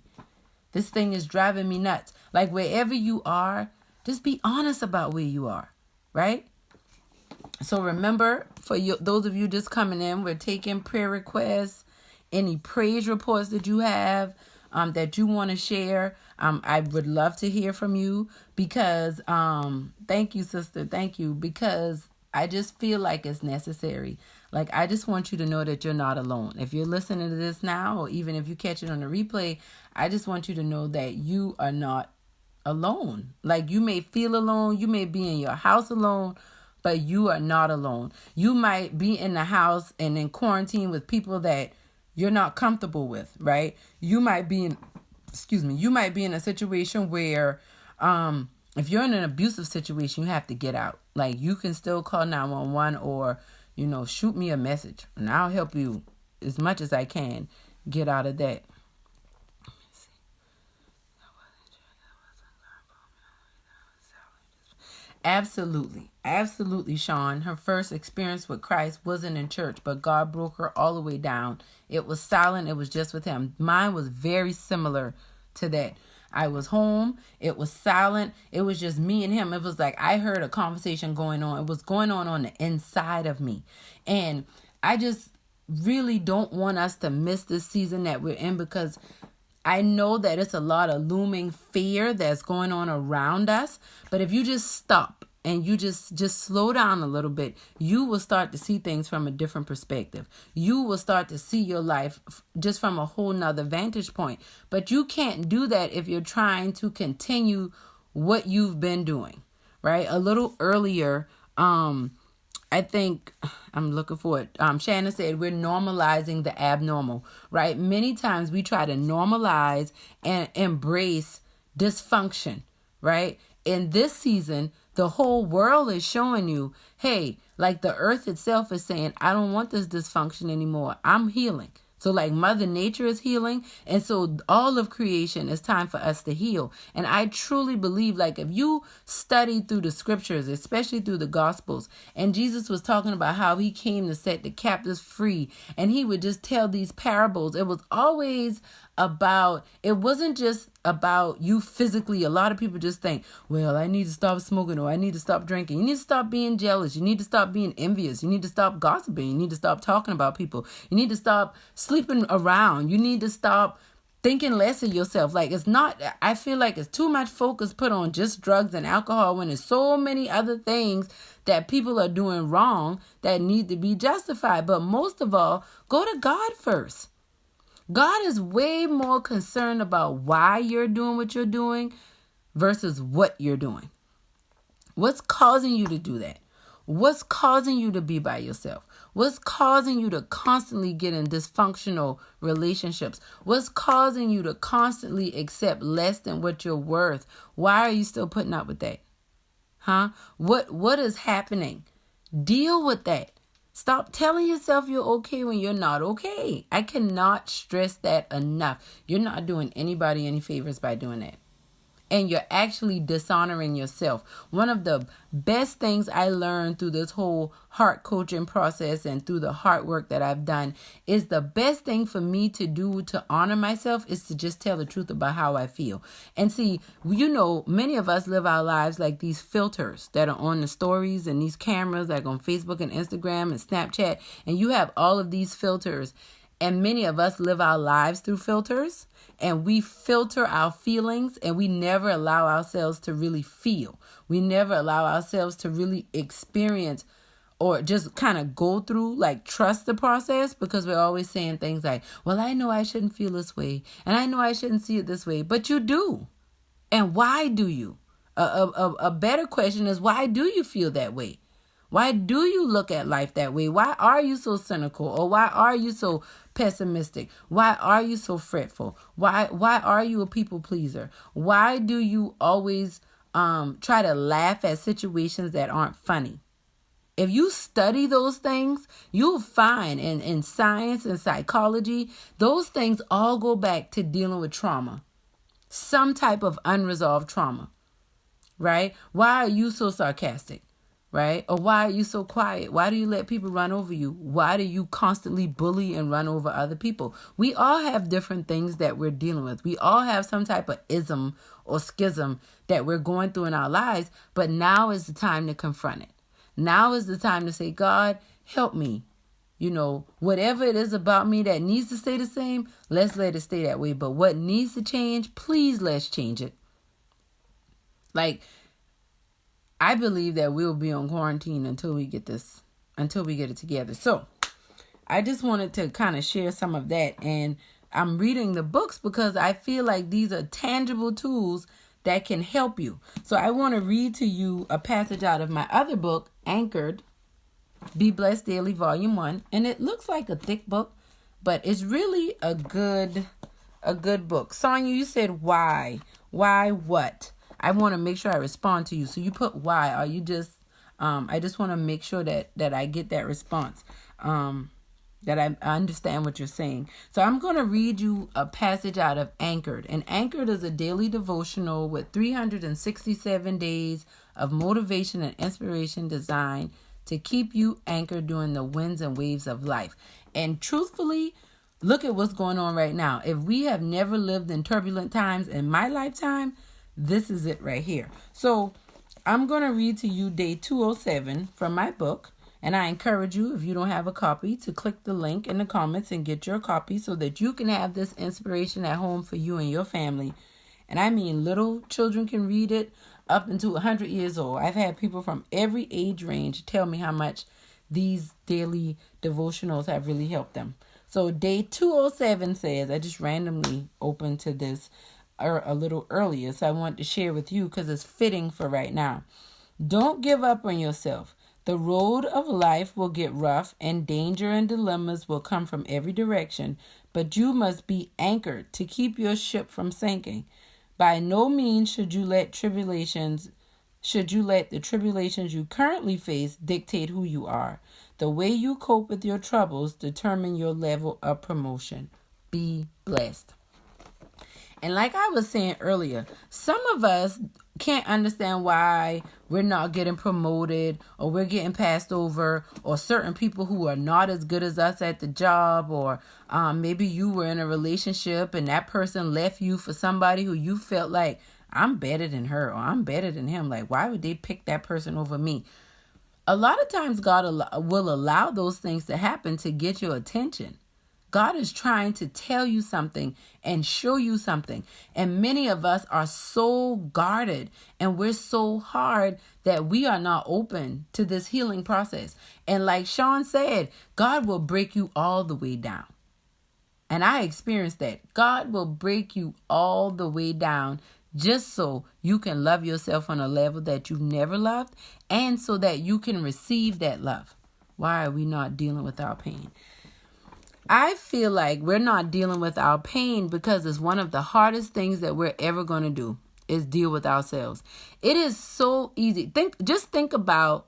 This thing is driving me nuts. Like, wherever you are, just be honest about where you are, right? So remember, for those of you just coming in, we're taking prayer requests, any praise reports that you have that you want to share. I would love to hear from you because, thank you, sister. Thank you. Because I just feel like it's necessary. Like, I just want you to know that you're not alone. If you're listening to this now, or even if you catch it on the replay, I just want you to know that you are not alone. Like, you may feel alone. You may be in your house alone, but you are not alone. You might be in the house and in quarantine with people that you're not comfortable with, right? You might be in a situation where, if you're in an abusive situation, you have to get out. Like, you can still call 911 or, shoot me a message, and I'll help you as much as I can get out of that. Absolutely, Sean. Her first experience with Christ wasn't in church, but God broke her all the way down. It was silent. It was just with him. Mine was very similar to that. I was home. It was silent. It was just me and him. It was like I heard a conversation going on. It was going on the inside of me. And I just really don't want us to miss this season that we're in, because I know that it's a lot of looming fear that's going on around us. But if you just stop and you just slow down a little bit, you will start to see things from a different perspective. You will start to see your life just from a whole nother vantage point. But you can't do that if you're trying to continue what you've been doing, right? A little earlier, I think, I'm looking for it. Shannon said we're normalizing the abnormal, right? Many times we try to normalize and embrace dysfunction, right? In this season, the whole world is showing you, hey, like the earth itself is saying, I don't want this dysfunction anymore. I'm healing. So like Mother Nature is healing. And so all of creation is time for us to heal. And I truly believe, like, if you study through the scriptures, especially through the gospels, and Jesus was talking about how he came to set the captives free, and he would just tell these parables. It was always about, it wasn't just about you physically. A lot of people just think, well, I need to stop smoking, or I need to stop drinking. You need to stop being jealous. You need to stop being envious. You need to stop gossiping. You need to stop talking about people. You need to stop sleeping around. You need to stop thinking less of yourself. Like, it's not, I feel like it's too much focus put on just drugs and alcohol when there's so many other things that people are doing wrong that need to be justified. But most of all, go to God first. God is way more concerned about why you're doing what you're doing versus what you're doing. What's causing you to do that? What's causing you to be by yourself? What's causing you to constantly get in dysfunctional relationships? What's causing you to constantly accept less than what you're worth? Why are you still putting up with that? Huh? What is happening? Deal with that. Stop telling yourself you're okay when you're not okay. I cannot stress that enough. You're not doing anybody any favors by doing that. And you're actually dishonoring yourself. One of the best things I learned through this whole heart coaching process and through the heart work that I've done is the best thing for me to do to honor myself is to just tell the truth about how I feel. And see, many of us live our lives like these filters that are on the stories and these cameras like on Facebook and Instagram and Snapchat. And you have all of these filters. And many of us live our lives through filters, and we filter our feelings, and we never allow ourselves to really feel. We never allow ourselves to really experience or just kind of go through, like trust the process, because we're always saying things like, well, I know I shouldn't feel this way, and I know I shouldn't see it this way, but you do. And why do you? A better question is, why do you feel that way? Why do you look at life that way? Why are you so cynical? Or why are you so pessimistic? Why are you so fretful? Why are you a people pleaser? Why do you always try to laugh at situations that aren't funny? If you study those things, you'll find in science and psychology, those things all go back to dealing with trauma. Some type of unresolved trauma, right? Why are you so sarcastic? Right? Or why are you so quiet? Why do you let people run over you? Why do you constantly bully and run over other people? We all have different things that we're dealing with. We all have some type of ism or schism that we're going through in our lives, but now is the time to confront it. Now is the time to say, God, help me. Whatever it is about me that needs to stay the same, let's let it stay that way. But what needs to change, please let's change it. I believe that we'll be on quarantine until we get it together. So I just wanted to kind of share some of that. And I'm reading the books because I feel like these are tangible tools that can help you. So I want to read to you a passage out of my other book, Anchored, Be Blessed Daily, Volume 1. And it looks like a thick book, but it's really a good book. Sonia, you said why? Why what? I want to make sure I respond to you. So you put why. Are you just, I just want to make sure that I get that response, that I understand what you're saying. So I'm going to read you a passage out of Anchored. And Anchored is a daily devotional with 367 days of motivation and inspiration designed to keep you anchored during the winds and waves of life. And truthfully, look at what's going on right now. If we have never lived in turbulent times in my lifetime, this is it right here. So I'm going to read to you day 207 from my book. And I encourage you, if you don't have a copy, to click the link in the comments and get your copy so that you can have this inspiration at home for you and your family. And I mean, little children can read it up until 100 years old. I've had people from every age range tell me how much these daily devotionals have really helped them. So day 207 says, I just randomly opened to this a little earlier, so I want to share with you because it's fitting for right now. Don't give up on yourself. The road of life will get rough and danger and dilemmas will come from every direction, but you must be anchored to keep your ship from sinking. By no means should you let the tribulations you currently face dictate who you are. The way you cope with your troubles determine your level of promotion. Be blessed. And like I was saying earlier, some of us can't understand why we're not getting promoted or we're getting passed over, or certain people who are not as good as us at the job, or maybe you were in a relationship and that person left you for somebody who you felt like, I'm better than her or I'm better than him. Like, why would they pick that person over me? A lot of times God will allow those things to happen to get your attention. God is trying to tell you something and show you something. And many of us are so guarded and we're so hard that we are not open to this healing process. And like Sean said, God will break you all the way down. And I experienced that. God will break you all the way down just so you can love yourself on a level that you've never loved, and so that you can receive that love. Why are we not dealing with our pain? I feel like we're not dealing with our pain because it's one of the hardest things that we're ever going to do is deal with ourselves. It is so easy. Just think about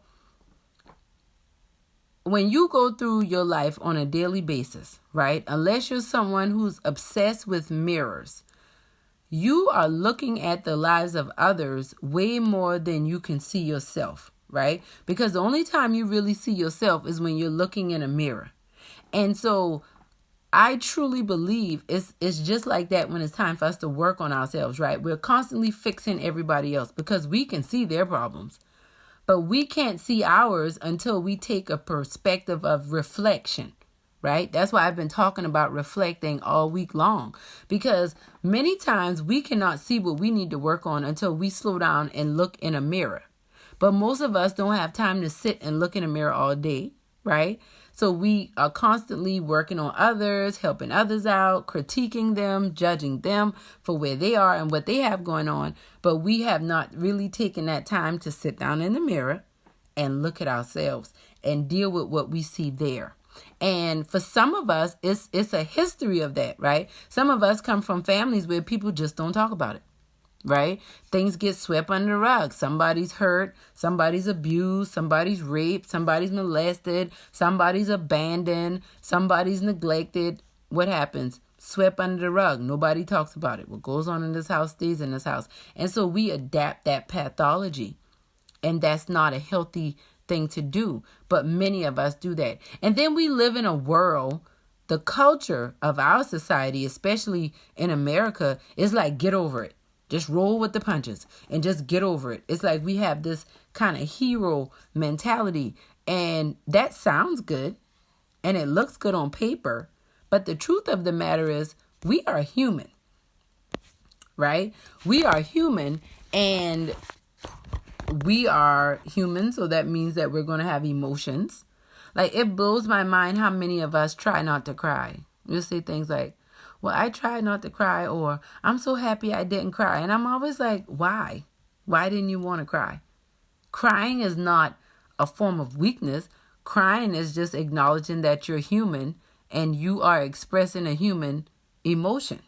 when you go through your life on a daily basis, right? Unless you're someone who's obsessed with mirrors, you are looking at the lives of others way more than you can see yourself, right? Because the only time you really see yourself is when you're looking in a mirror. And so I truly believe it's just like that when it's time for us to work on ourselves, right? We're constantly fixing everybody else because we can see their problems. But we can't see ours until we take a perspective of reflection, right? That's why I've been talking about reflecting all week long, because many times we cannot see what we need to work on until we slow down and look in a mirror. But most of us don't have time to sit and look in a mirror all day, right? So we are constantly working on others, helping others out, critiquing them, judging them for where they are and what they have going on. But we have not really taken that time to sit down in the mirror and look at ourselves and deal with what we see there. And for some of us, it's a history of that, right? Some of us come from families where people just don't talk about it. Right? Things get swept under the rug. Somebody's hurt, somebody's abused, somebody's raped, somebody's molested, somebody's abandoned, somebody's neglected. What happens? Swept under the rug. Nobody talks about it. What goes on in this house stays in this house. And so we adapt that pathology. And that's not a healthy thing to do. But many of us do that. And then we live in a world, the culture of our society, especially in America, is like, get over it. Just roll with the punches and just get over it. It's like we have this kind of hero mentality, and that sounds good and it looks good on paper. But the truth of the matter is we are human, right? We are human, and we are human. So that means that we're going to have emotions. Like, it blows my mind how many of us try not to cry. We'll say things like, well, I tried not to cry, or I'm so happy I didn't cry. And I'm always like, why? Why didn't you want to cry? Crying is not a form of weakness. Crying is just acknowledging that you're human and you are expressing a human emotion.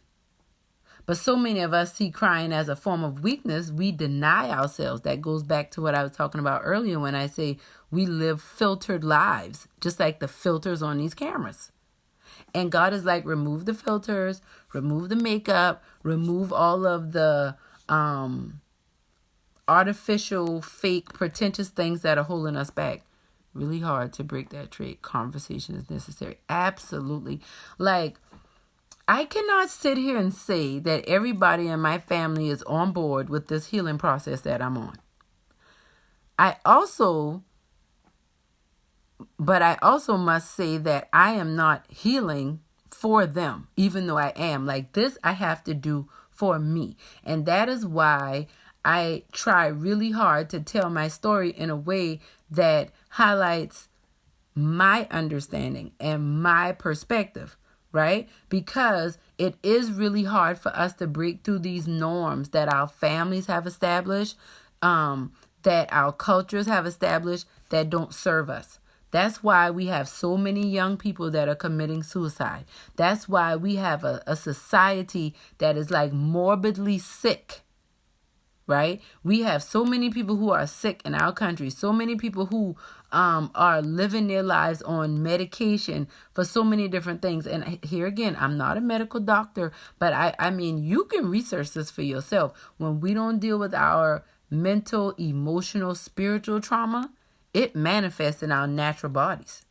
But so many of us see crying as a form of weakness. We deny ourselves. That goes back to what I was talking about earlier when I say we live filtered lives, just like the filters on these cameras. And God is like, remove the filters, remove the makeup, remove all of the artificial, fake, pretentious things that are holding us back. Really hard to break that trait. Conversation is necessary. Absolutely. Like, I cannot sit here and say that everybody in my family is on board with this healing process that I'm on. I also must say that I am not healing for them, even though I am. Like, this I have to do for me. And that is why I try really hard to tell my story in a way that highlights my understanding and my perspective, right? Because it is really hard for us to break through these norms that our families have established, that our cultures have established, that don't serve us. That's why we have so many young people that are committing suicide. That's why we have a society that is like morbidly sick, right? We have so many people who are sick in our country, so many people who are living their lives on medication for so many different things. And here again, I'm not a medical doctor, but I mean, you can research this for yourself. When we don't deal with our mental, emotional, spiritual trauma, it manifests in our natural bodies.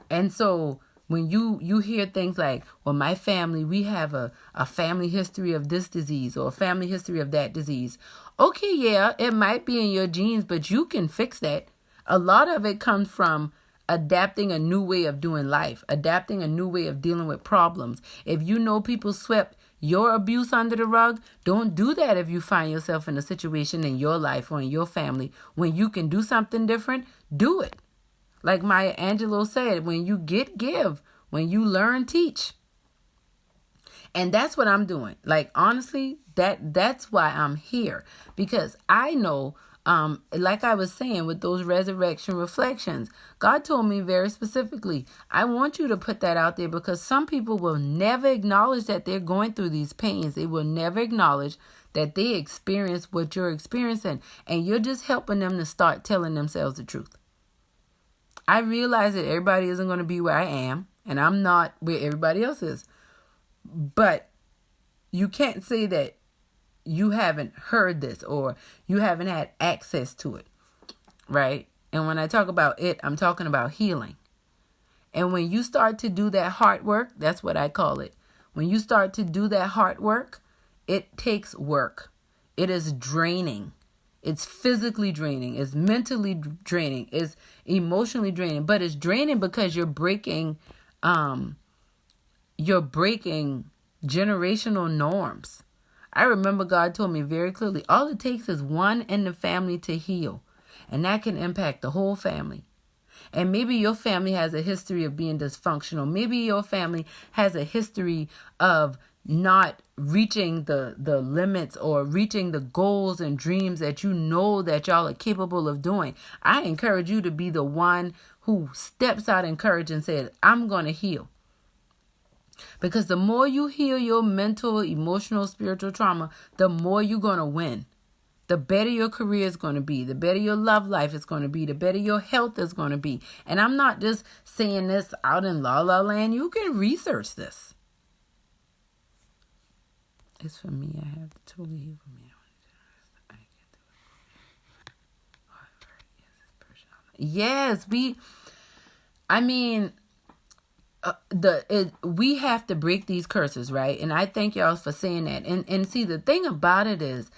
And so when you hear things like, well, my family, we have a family history of this disease or a family history of that disease. Okay, yeah, it might be in your genes, but you can fix that. A lot of it comes from adapting a new way of doing life, adapting a new way of dealing with problems. If you know people swept your abuse under the rug, don't do that if you find yourself in a situation in your life or in your family. When you can do something different, do it. Like Maya Angelou said, when you get, give. When you learn, teach. And that's what I'm doing. Like, honestly, that's why I'm here, because I know, like I was saying with those resurrection reflections, God told me very specifically, I want you to put that out there, because some people will never acknowledge that they're going through these pains. They will never acknowledge that they experience what you're experiencing, and you're just helping them to start telling themselves the truth. I realize that everybody isn't going to be where I am, and I'm not where everybody else is. But you can't say that you haven't heard this or you haven't had access to it, right? And when I talk about it, I'm talking about healing. And when you start to do that heart work, that's what I call it. When you start to do that heart work, it takes work. It is draining. It's physically draining. It's mentally draining. It's emotionally draining. But it's draining because you're breaking generational norms. I remember God told me very clearly, all it takes is one in the family to heal, and that can impact the whole family. And maybe your family has a history of being dysfunctional. Maybe your family has a history of not reaching the limits or reaching the goals and dreams that you know that y'all are capable of doing. I encourage you to be the one who steps out in courage and says, I'm going to heal. Because the more you heal your mental, emotional, spiritual trauma, the more you're going to win. The better your career is going to be. The better your love life is going to be. The better your health is going to be. And I'm not just saying this out in la la land. You can research this. It's for me. I have to totally heal for me. Yes, we have to break these curses, right? And I thank y'all for saying that. And see, the thing about it is,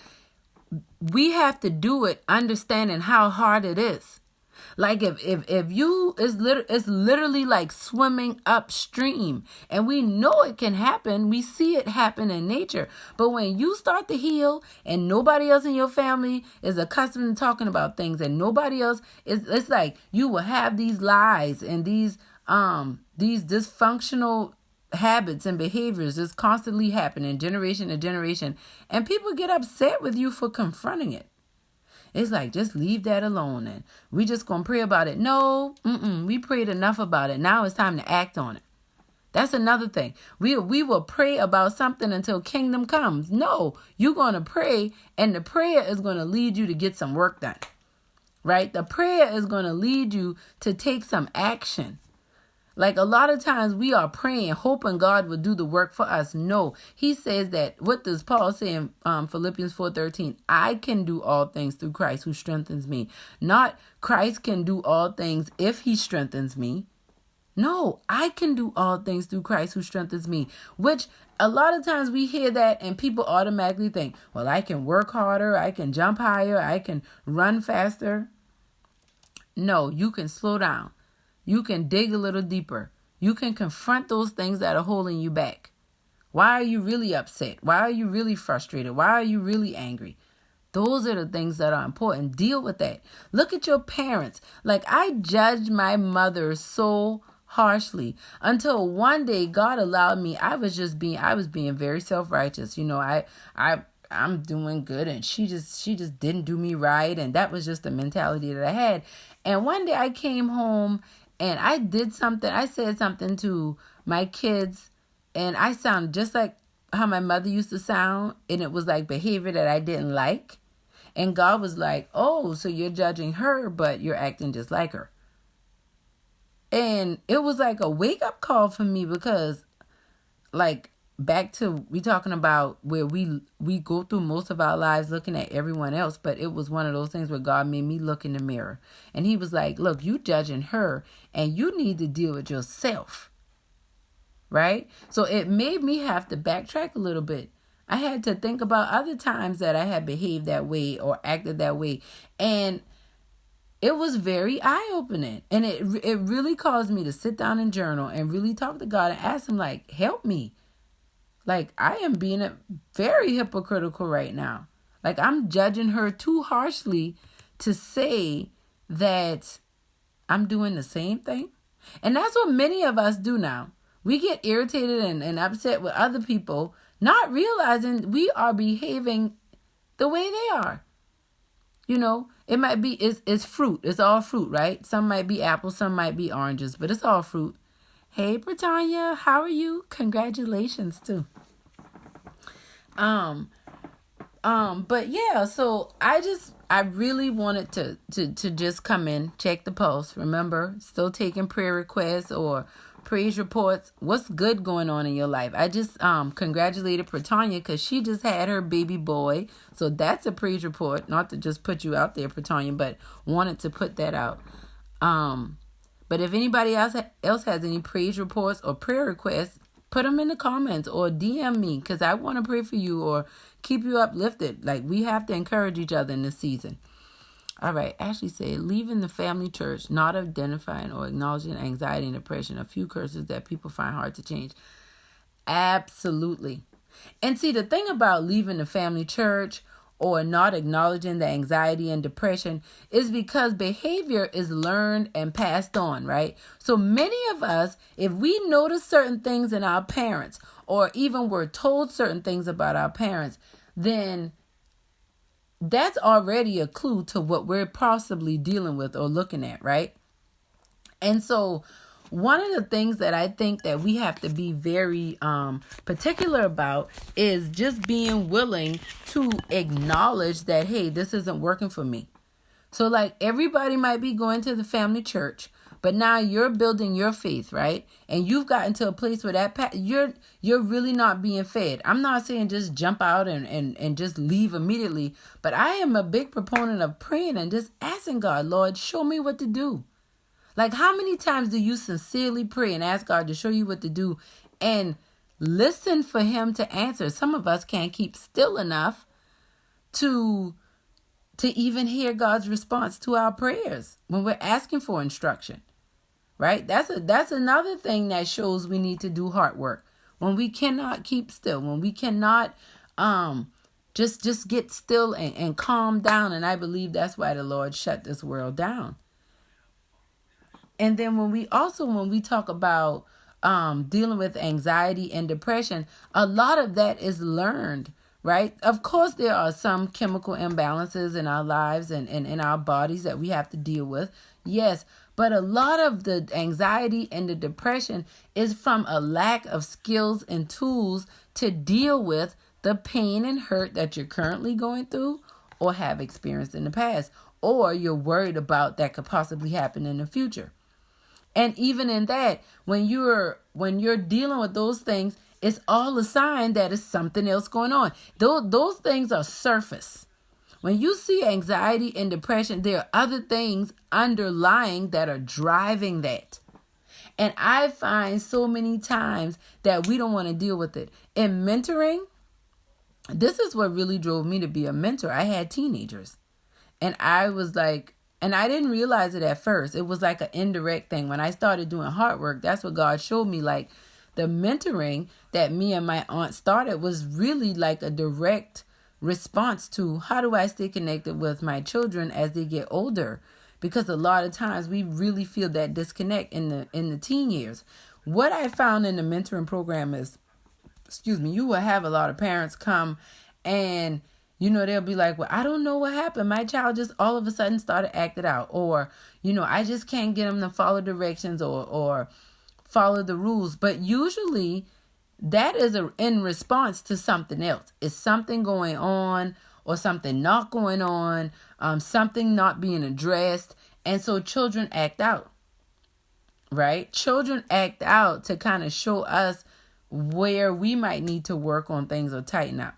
we have to do it understanding how hard it is. Like if you, it's literally like swimming upstream, and we know it can happen. We see it happen in nature. But when you start to heal and nobody else in your family is accustomed to talking about things, and nobody else it's like you will have these lies and these dysfunctional habits and behaviors is constantly happening generation to generation, and people get upset with you for confronting it. It's like, just leave that alone and we just gonna pray about it. No, we prayed enough about it. Now it's time to act on it. That's another thing. We will pray about something until kingdom comes. No, you're gonna pray, and the prayer is gonna lead you to get some work done, right? The prayer is gonna lead you to take some action. Like a lot of times we are praying, hoping God will do the work for us. No, he says that, what does Paul say in Philippians 4:13? I can do all things through Christ who strengthens me. Not Christ can do all things if he strengthens me. No, I can do all things through Christ who strengthens me. Which a lot of times we hear that and people automatically think, well, I can work harder, I can jump higher, I can run faster. No, you can slow down. You can dig a little deeper. You can confront those things that are holding you back. Why are you really upset? Why are you really frustrated? Why are you really angry? Those are the things that are important. Deal with that. Look at your parents. Like, I judged my mother so harshly until one day God allowed me. I was being very self-righteous. You know, I'm doing good, and she just didn't do me right. And that was just the mentality that I had. And one day I came home and I said something to my kids, and I sounded just like how my mother used to sound, and it was like behavior that I didn't like. And God was like, oh, so you're judging her, but you're acting just like her. And it was like a wake-up call for me, because like, back to, we talking about where we go through most of our lives looking at everyone else, but it was one of those things where God made me look in the mirror, and he was like, look, you judging her, and you need to deal with yourself, right? So it made me have to backtrack a little bit. I had to think about other times that I had behaved that way or acted that way, and it was very eye-opening, and it really caused me to sit down and journal and really talk to God and ask him, like, help me. Like, I am being very hypocritical right now. Like, I'm judging her too harshly to say that I'm doing the same thing. And that's what many of us do now. We get irritated and upset with other people not realizing we are behaving the way they are. It might be, it's fruit. It's all fruit, right? Some might be apples, some might be oranges, but it's all fruit. Hey, Britannia, how are you? Congratulations, too. But yeah, so I really wanted to just come in, check the pulse. Remember, still taking prayer requests or praise reports. What's good going on in your life? I just congratulated Britannia because she just had her baby boy. So that's a praise report. Not to just put you out there, Britannia, but wanted to put that out. But if anybody else has any praise reports or prayer requests, put them in the comments or DM me because I want to pray for you or keep you uplifted. Like, we have to encourage each other in this season. All right. Ashley said, leaving the family church, not identifying or acknowledging anxiety and depression, a few curses that people find hard to change. Absolutely. And see, the thing about leaving the family church or not acknowledging the anxiety and depression is because behavior is learned and passed on, right? So many of us, if we notice certain things in our parents or even were told certain things about our parents, then that's already a clue to what we're possibly dealing with or looking at, right? And so one of the things that I think that we have to be very particular about is just being willing to acknowledge that, hey, this isn't working for me. So like everybody might be going to the family church, but now you're building your faith, right? And you've gotten to a place where you're really not being fed. I'm not saying just jump out and just leave immediately, but I am a big proponent of praying and just asking God, Lord, show me what to do. Like, how many times do you sincerely pray and ask God to show you what to do and listen for him to answer? Some of us can't keep still enough to even hear God's response to our prayers when we're asking for instruction, right? That's another thing that shows we need to do heart work. When we cannot keep still, when we cannot just get still and calm down. And I believe that's why the Lord shut this world down. And then when we talk about dealing with anxiety and depression, a lot of that is learned, right? Of course, there are some chemical imbalances in our lives and in our bodies that we have to deal with. Yes, but a lot of the anxiety and the depression is from a lack of skills and tools to deal with the pain and hurt that you're currently going through or have experienced in the past, or you're worried about that could possibly happen in the future. And even in that, when you're dealing with those things, it's all a sign that it's something else going on. Those things are surface. When you see anxiety and depression, there are other things underlying that are driving that. And I find so many times that we don't want to deal with it. In mentoring, this is what really drove me to be a mentor. I had teenagers. And I was like, and I didn't realize it at first. It was like an indirect thing. When I started doing heart work, that's what God showed me. Like, the mentoring that me and my aunt started was really like a direct response to how do I stay connected with my children as they get older? Because a lot of times we really feel that disconnect in the teen years. What I found in the mentoring program is, you will have a lot of parents come and they'll be like, well, I don't know what happened. My child just all of a sudden started acting out. Or, I just can't get them to follow directions or follow the rules. But usually that is in response to something else. It's something going on or something not going on, something not being addressed. And so children act out, right? Children act out to kind of show us where we might need to work on things or tighten up.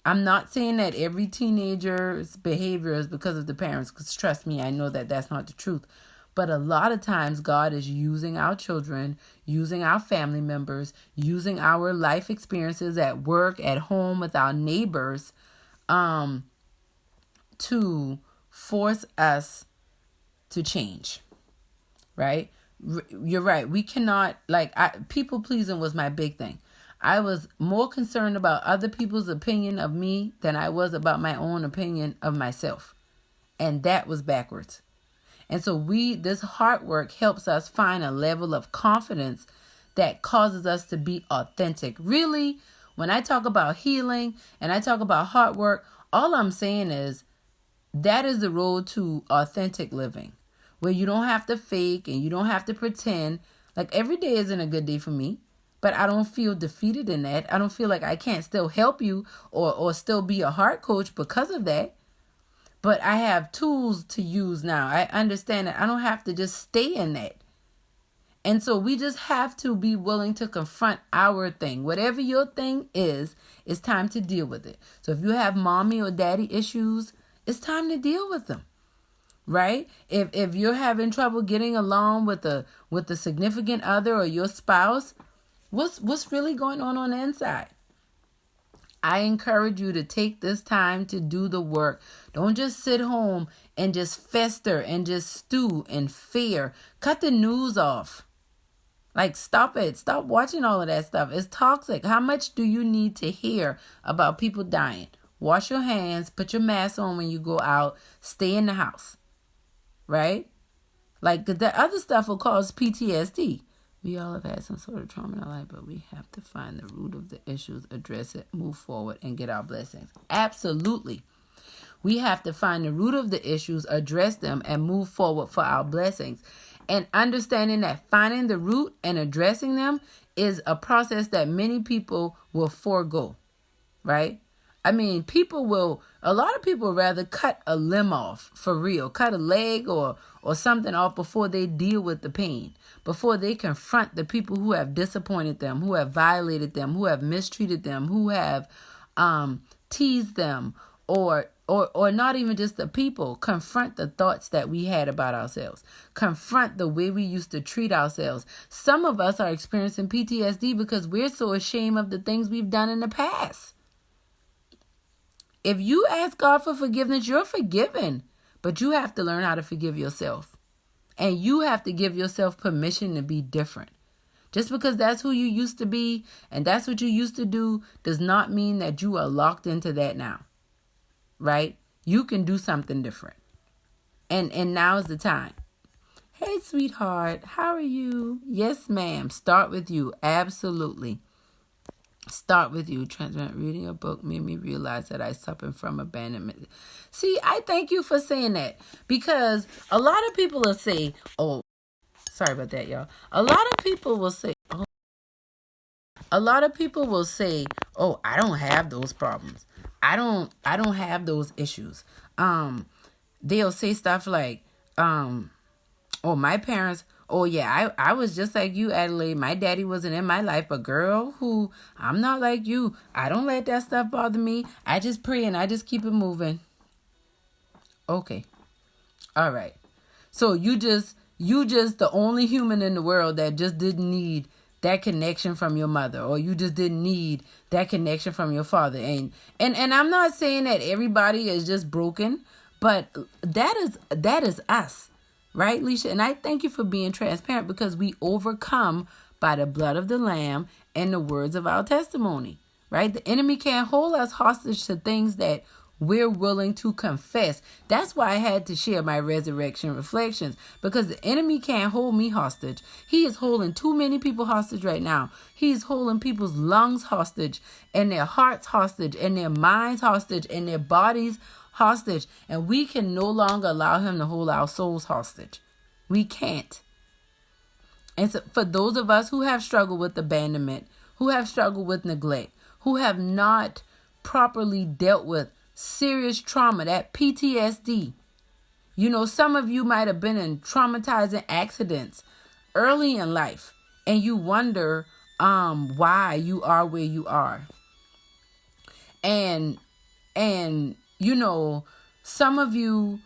I'm not saying that every teenager's behavior is because of the parents, because trust me, I know that that's not the truth. But a lot of times God is using our children, using our family members, using our life experiences at work, at home, with our neighbors, to force us to change, right? You're right. We cannot, people pleasing was my big thing. I was more concerned about other people's opinion of me than I was about my own opinion of myself. And that was backwards. And so this heart work helps us find a level of confidence that causes us to be authentic. Really, when I talk about healing and I talk about hard work, all I'm saying is that is the road to authentic living, where you don't have to fake and you don't have to pretend. Like, every day isn't a good day for me, but I don't feel defeated in that. I don't feel like I can't still help you or still be a heart coach because of that. But I have tools to use now. I understand that I don't have to just stay in that. And so we just have to be willing to confront our thing. Whatever your thing is, it's time to deal with it. So if you have mommy or daddy issues, it's time to deal with them. Right? If you're having trouble getting along with the significant other or your spouse, what's really going on the inside? I encourage you to take this time to do the work. Don't just sit home and just fester and just stew in fear. Cut the news off. Like, stop it. Stop watching all of that stuff. It's toxic. How much do you need to hear about people dying? Wash your hands. Put your mask on when you go out. Stay in the house. Right? Like, the other stuff will cause PTSD. We all have had some sort of trauma in our life, but we have to find the root of the issues, address it, move forward, and get our blessings. Absolutely. We have to find the root of the issues, address them, and move forward for our blessings. And understanding that finding the root and addressing them is a process that many people will forego, right? I mean, a lot of people rather cut a limb off, for real, cut a leg or something off before they deal with the pain, before they confront the people who have disappointed them, who have violated them, who have mistreated them, who have teased them, or not even just the people. Confront the thoughts that we had about ourselves. Confront the way we used to treat ourselves. Some of us are experiencing PTSD because we're so ashamed of the things we've done in the past. If you ask God for forgiveness, you're forgiven. But you have to learn how to forgive yourself. And you have to give yourself permission to be different. Just because that's who you used to be and that's what you used to do does not mean that you are locked into that now. Right? You can do something different. And now is the time. Hey, sweetheart. How are you? Yes, ma'am. Start with you. Absolutely. Start with you. Transparent. Reading a book made me realize that I suffer from abandonment. See, I thank you for saying that, because a lot of people will say, oh, sorry about that, y'all. A lot of people will say, oh, I don't have those problems. I don't have those issues. They'll say stuff like, oh, my parents, oh yeah, I was just like you, Adelaide. My daddy wasn't in my life, but girl, I'm not like you. I don't let that stuff bother me. I just pray and I just keep it moving. Okay. All right. So you just the only human in the world that just didn't need that connection from your mother, or you just didn't need that connection from your father. And I'm not saying that everybody is just broken, but that is us. Right, Leisha? And I thank you for being transparent, because we overcome by the blood of the Lamb and the words of our testimony. Right? The enemy can't hold us hostage to things that we're willing to confess. That's why I had to share my resurrection reflections, because the enemy can't hold me hostage. He is holding too many people hostage right now. He's holding people's lungs hostage, and their hearts hostage, and their minds hostage, and their bodies hostage. And we can no longer allow him to hold our souls hostage. We can't. And so for those of us who have struggled with abandonment, who have struggled with neglect, who have not properly dealt with serious trauma, that PTSD, some of you might have been in traumatizing accidents early in life, and you wonder why you are where you are. And some of you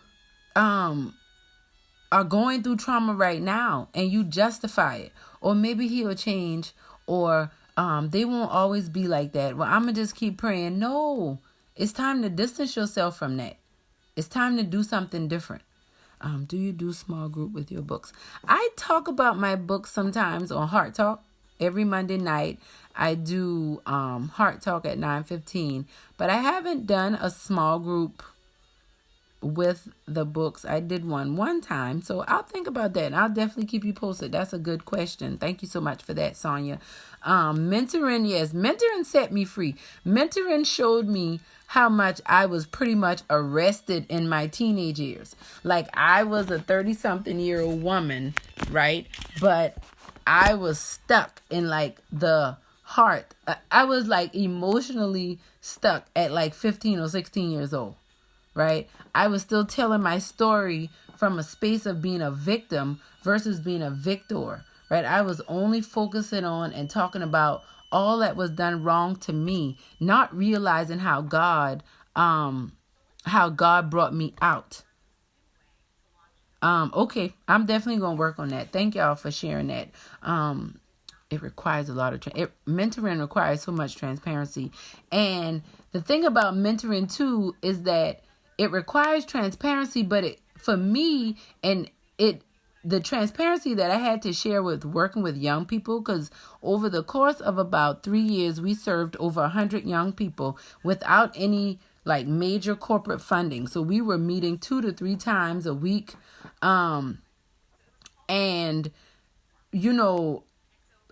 are going through trauma right now, and you justify it. Or maybe he'll change, or they won't always be like that. Well, I'm going to just keep praying. No, it's time to distance yourself from that. It's time to do something different. Do you do small group with your books? I talk about my books sometimes on Heart Talk. Every Monday night, I do Heart Talk at 9:15. But I haven't done a small group with the books. I did one time, so I'll think about that, and I'll definitely keep you posted. That's a good question. Thank you so much for that, Sonia. Mentoring, yes, mentoring set me free. Mentoring showed me how much I was pretty much arrested in my teenage years. Like, I was a 30-something-year-old woman, right? But I was stuck in like the heart. I was like emotionally stuck at like 15 or 16 years old, right? I was still telling my story from a space of being a victim versus being a victor, right? I was only focusing on and talking about all that was done wrong to me, not realizing how God brought me out. Okay, I'm definitely gonna work on that. Thank y'all for sharing that. It requires a lot of mentoring requires so much transparency, and the thing about mentoring too is that it requires transparency, but for me, the transparency that I had to share with working with young people, because over the course of about 3 years, we served over 100 young people without any like major corporate funding. So we were meeting 2 to 3 times a week. And you know,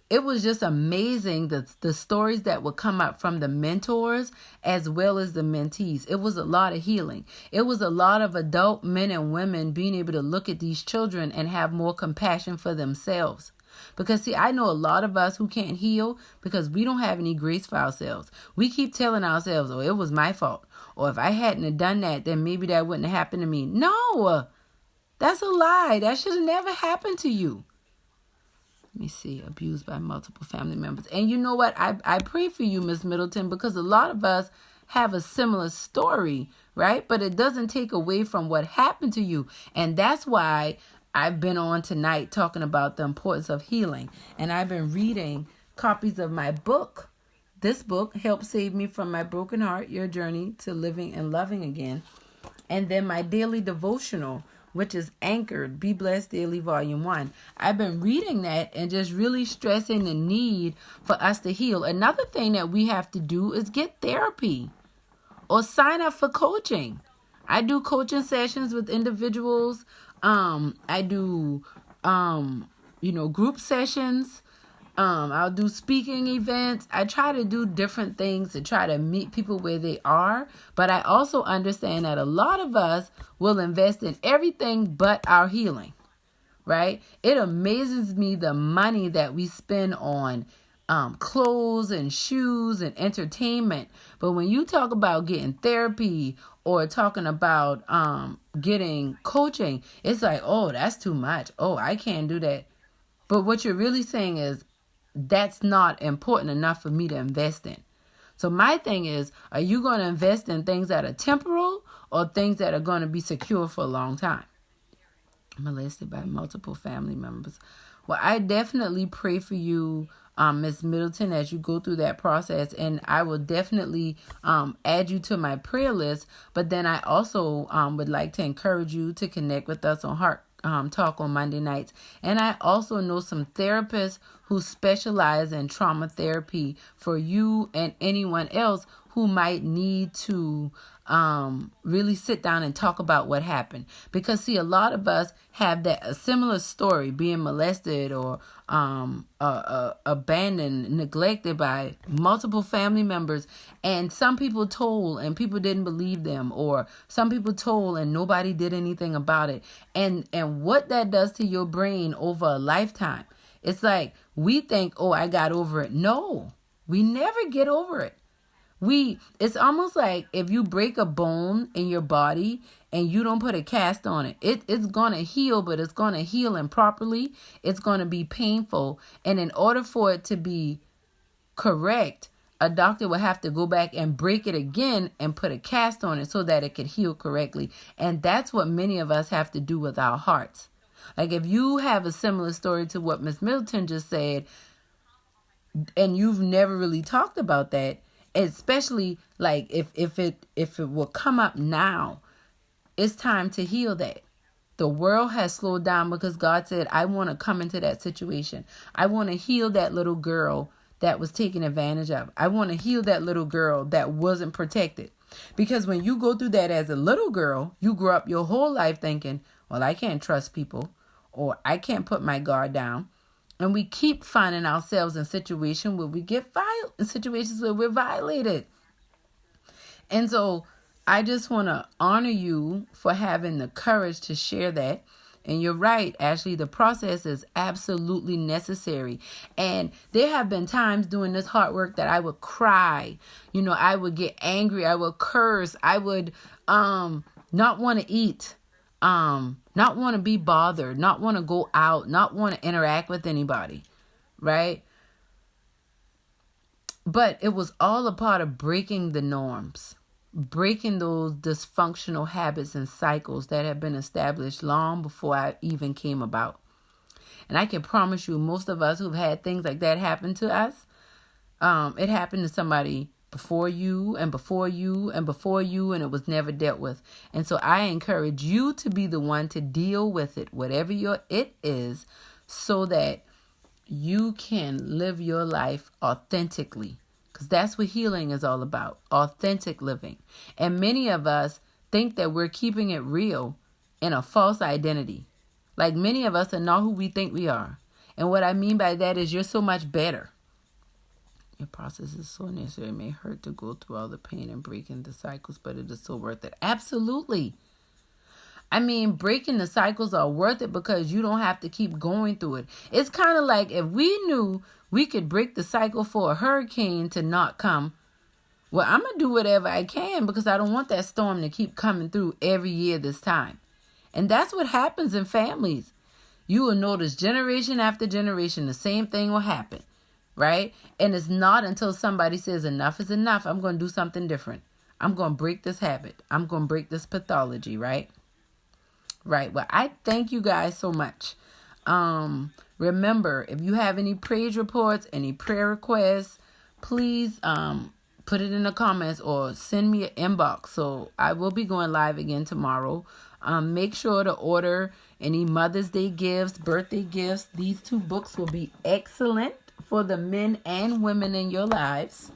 it was just amazing the stories that would come up from the mentors as well as the mentees. It was a lot of healing. It was a lot of adult men and women being able to look at these children and have more compassion for themselves. Because see, I know a lot of us who can't heal because we don't have any grace for ourselves. We keep telling ourselves, oh, it was my fault. Or if I hadn't have done that, then maybe that wouldn't have happened to me. No, that's a lie. That should have never happened to you. Let me see, abused by multiple family members. And you know what? I pray for you, Miss Middleton, because a lot of us have a similar story, right? But it doesn't take away from what happened to you. And that's why I've been on tonight talking about the importance of healing. And I've been reading copies of my book. This book helped save me from my broken heart, Your Journey to Living and Loving Again. And then my daily devotional, which is Anchored, Be Blessed Daily, Volume 1. I've been reading that and just really stressing the need for us to heal. Another thing that we have to do is get therapy or sign up for coaching. I do coaching sessions with individuals. I do, group sessions. I'll do speaking events. I try to do different things to try to meet people where they are. But I also understand that a lot of us will invest in everything but our healing, right? It amazes me the money that we spend on clothes and shoes and entertainment. But when you talk about getting therapy or talking about getting coaching, it's like, oh, that's too much. Oh, I can't do that. But what you're really saying is, that's not important enough for me to invest in. So my thing is, are you going to invest in things that are temporal or things that are going to be secure for a long time? Molested by multiple family members. Well, I definitely pray for you, Ms. Middleton, as you go through that process. And I will definitely add you to my prayer list. But then I also would like to encourage you to connect with us on Heart Talk on Monday nights. And I also know some therapists who specialize in trauma therapy for you and anyone else who might need to really sit down and talk about what happened. Because see, a lot of us have a similar story, being molested or abandoned, neglected by multiple family members. And some people told and people didn't believe them, or some people told and nobody did anything about it. And what that does to your brain over a lifetime. It's like we think, oh, I got over it. No, we never get over it. It's almost like if you break a bone in your body and you don't put a cast on it, it's going to heal, but it's going to heal improperly. It's going to be painful. And in order for it to be correct, a doctor will have to go back and break it again and put a cast on it so that it could heal correctly. And that's what many of us have to do with our hearts. Like if you have a similar story to what Miss Middleton just said, and you've never really talked about that, especially like if it will come up now, it's time to heal that. The world has slowed down because God said, I want to come into that situation. I want to heal that little girl that was taken advantage of. I want to heal that little girl that wasn't protected. Because when you go through that as a little girl, you grow up your whole life thinking, well, I can't trust people, or I can't put my guard down. And we keep finding ourselves in situations where we get situations where we're violated. And so I just want to honor you for having the courage to share that. And you're right, Ashley, the process is absolutely necessary. And there have been times doing this hard work that I would cry. I would get angry. I would curse. I would not want to eat, not want to be bothered, not want to go out, not want to interact with anybody, right? But it was all a part of breaking the norms, breaking those dysfunctional habits and cycles that had been established long before I even came about. And I can promise you, most of us who've had things like that happen to us, it happened to somebody before you and before you and before you, and it was never dealt with. And so I encourage you to be the one to deal with it, whatever it is, so that you can live your life authentically. Because that's what healing is all about, authentic living. And many of us think that we're keeping it real in a false identity. Like many of us are not who we think we are. And what I mean by that is you're so much better. Your process is so necessary. It may hurt to go through all the pain and breaking the cycles, but it is so worth it. Absolutely. I mean, breaking the cycles are worth it because you don't have to keep going through it. It's kind of like if we knew we could break the cycle for a hurricane to not come, well, I'm going to do whatever I can because I don't want that storm to keep coming through every year this time. And that's what happens in families. You will notice generation after generation, the same thing will happen, right? And it's not until somebody says enough is enough. I'm going to do something different. I'm going to break this habit. I'm going to break this pathology, right? Right. Well, I thank you guys so much. Remember, if you have any praise reports, any prayer requests, please put it in the comments or send me an inbox. So I will be going live again tomorrow. Make sure to order any Mother's Day gifts, birthday gifts. These 2 books will be excellent for the men and women in your lives.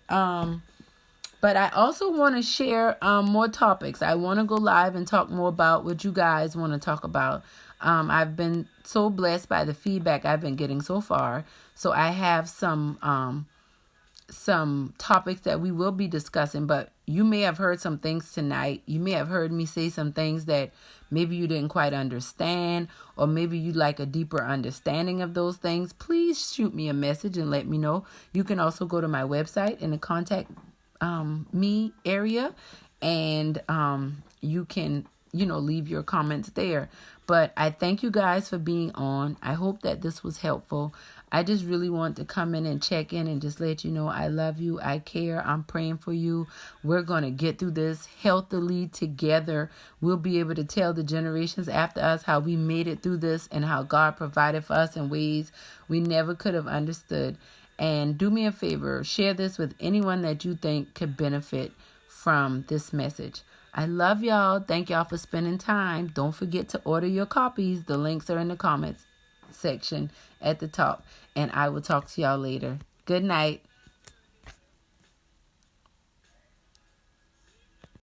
But I also want to share more topics. I want to go live and talk more about what you guys want to talk about. I've been so blessed by the feedback I've been getting so far. So I have some topics that we will be discussing. But you may have heard some things tonight. You may have heard me say some things that maybe you didn't quite understand, or maybe you'd like a deeper understanding of those things. Please shoot me a message and let me know. You can also go to my website in the contact me area, and you can leave your comments there. But I thank you guys for being on. I hope that this was helpful. I just really want to come in and check in and just let you know I love you, I care, I'm praying for you. We're going to get through this healthily together. We'll be able to tell the generations after us how we made it through this and how God provided for us in ways we never could have understood. And do me a favor, share this with anyone that you think could benefit from this message. I love y'all. Thank y'all for spending time. Don't forget to order your copies. The links are in the comments section at the top. And I will talk to y'all later. Good night.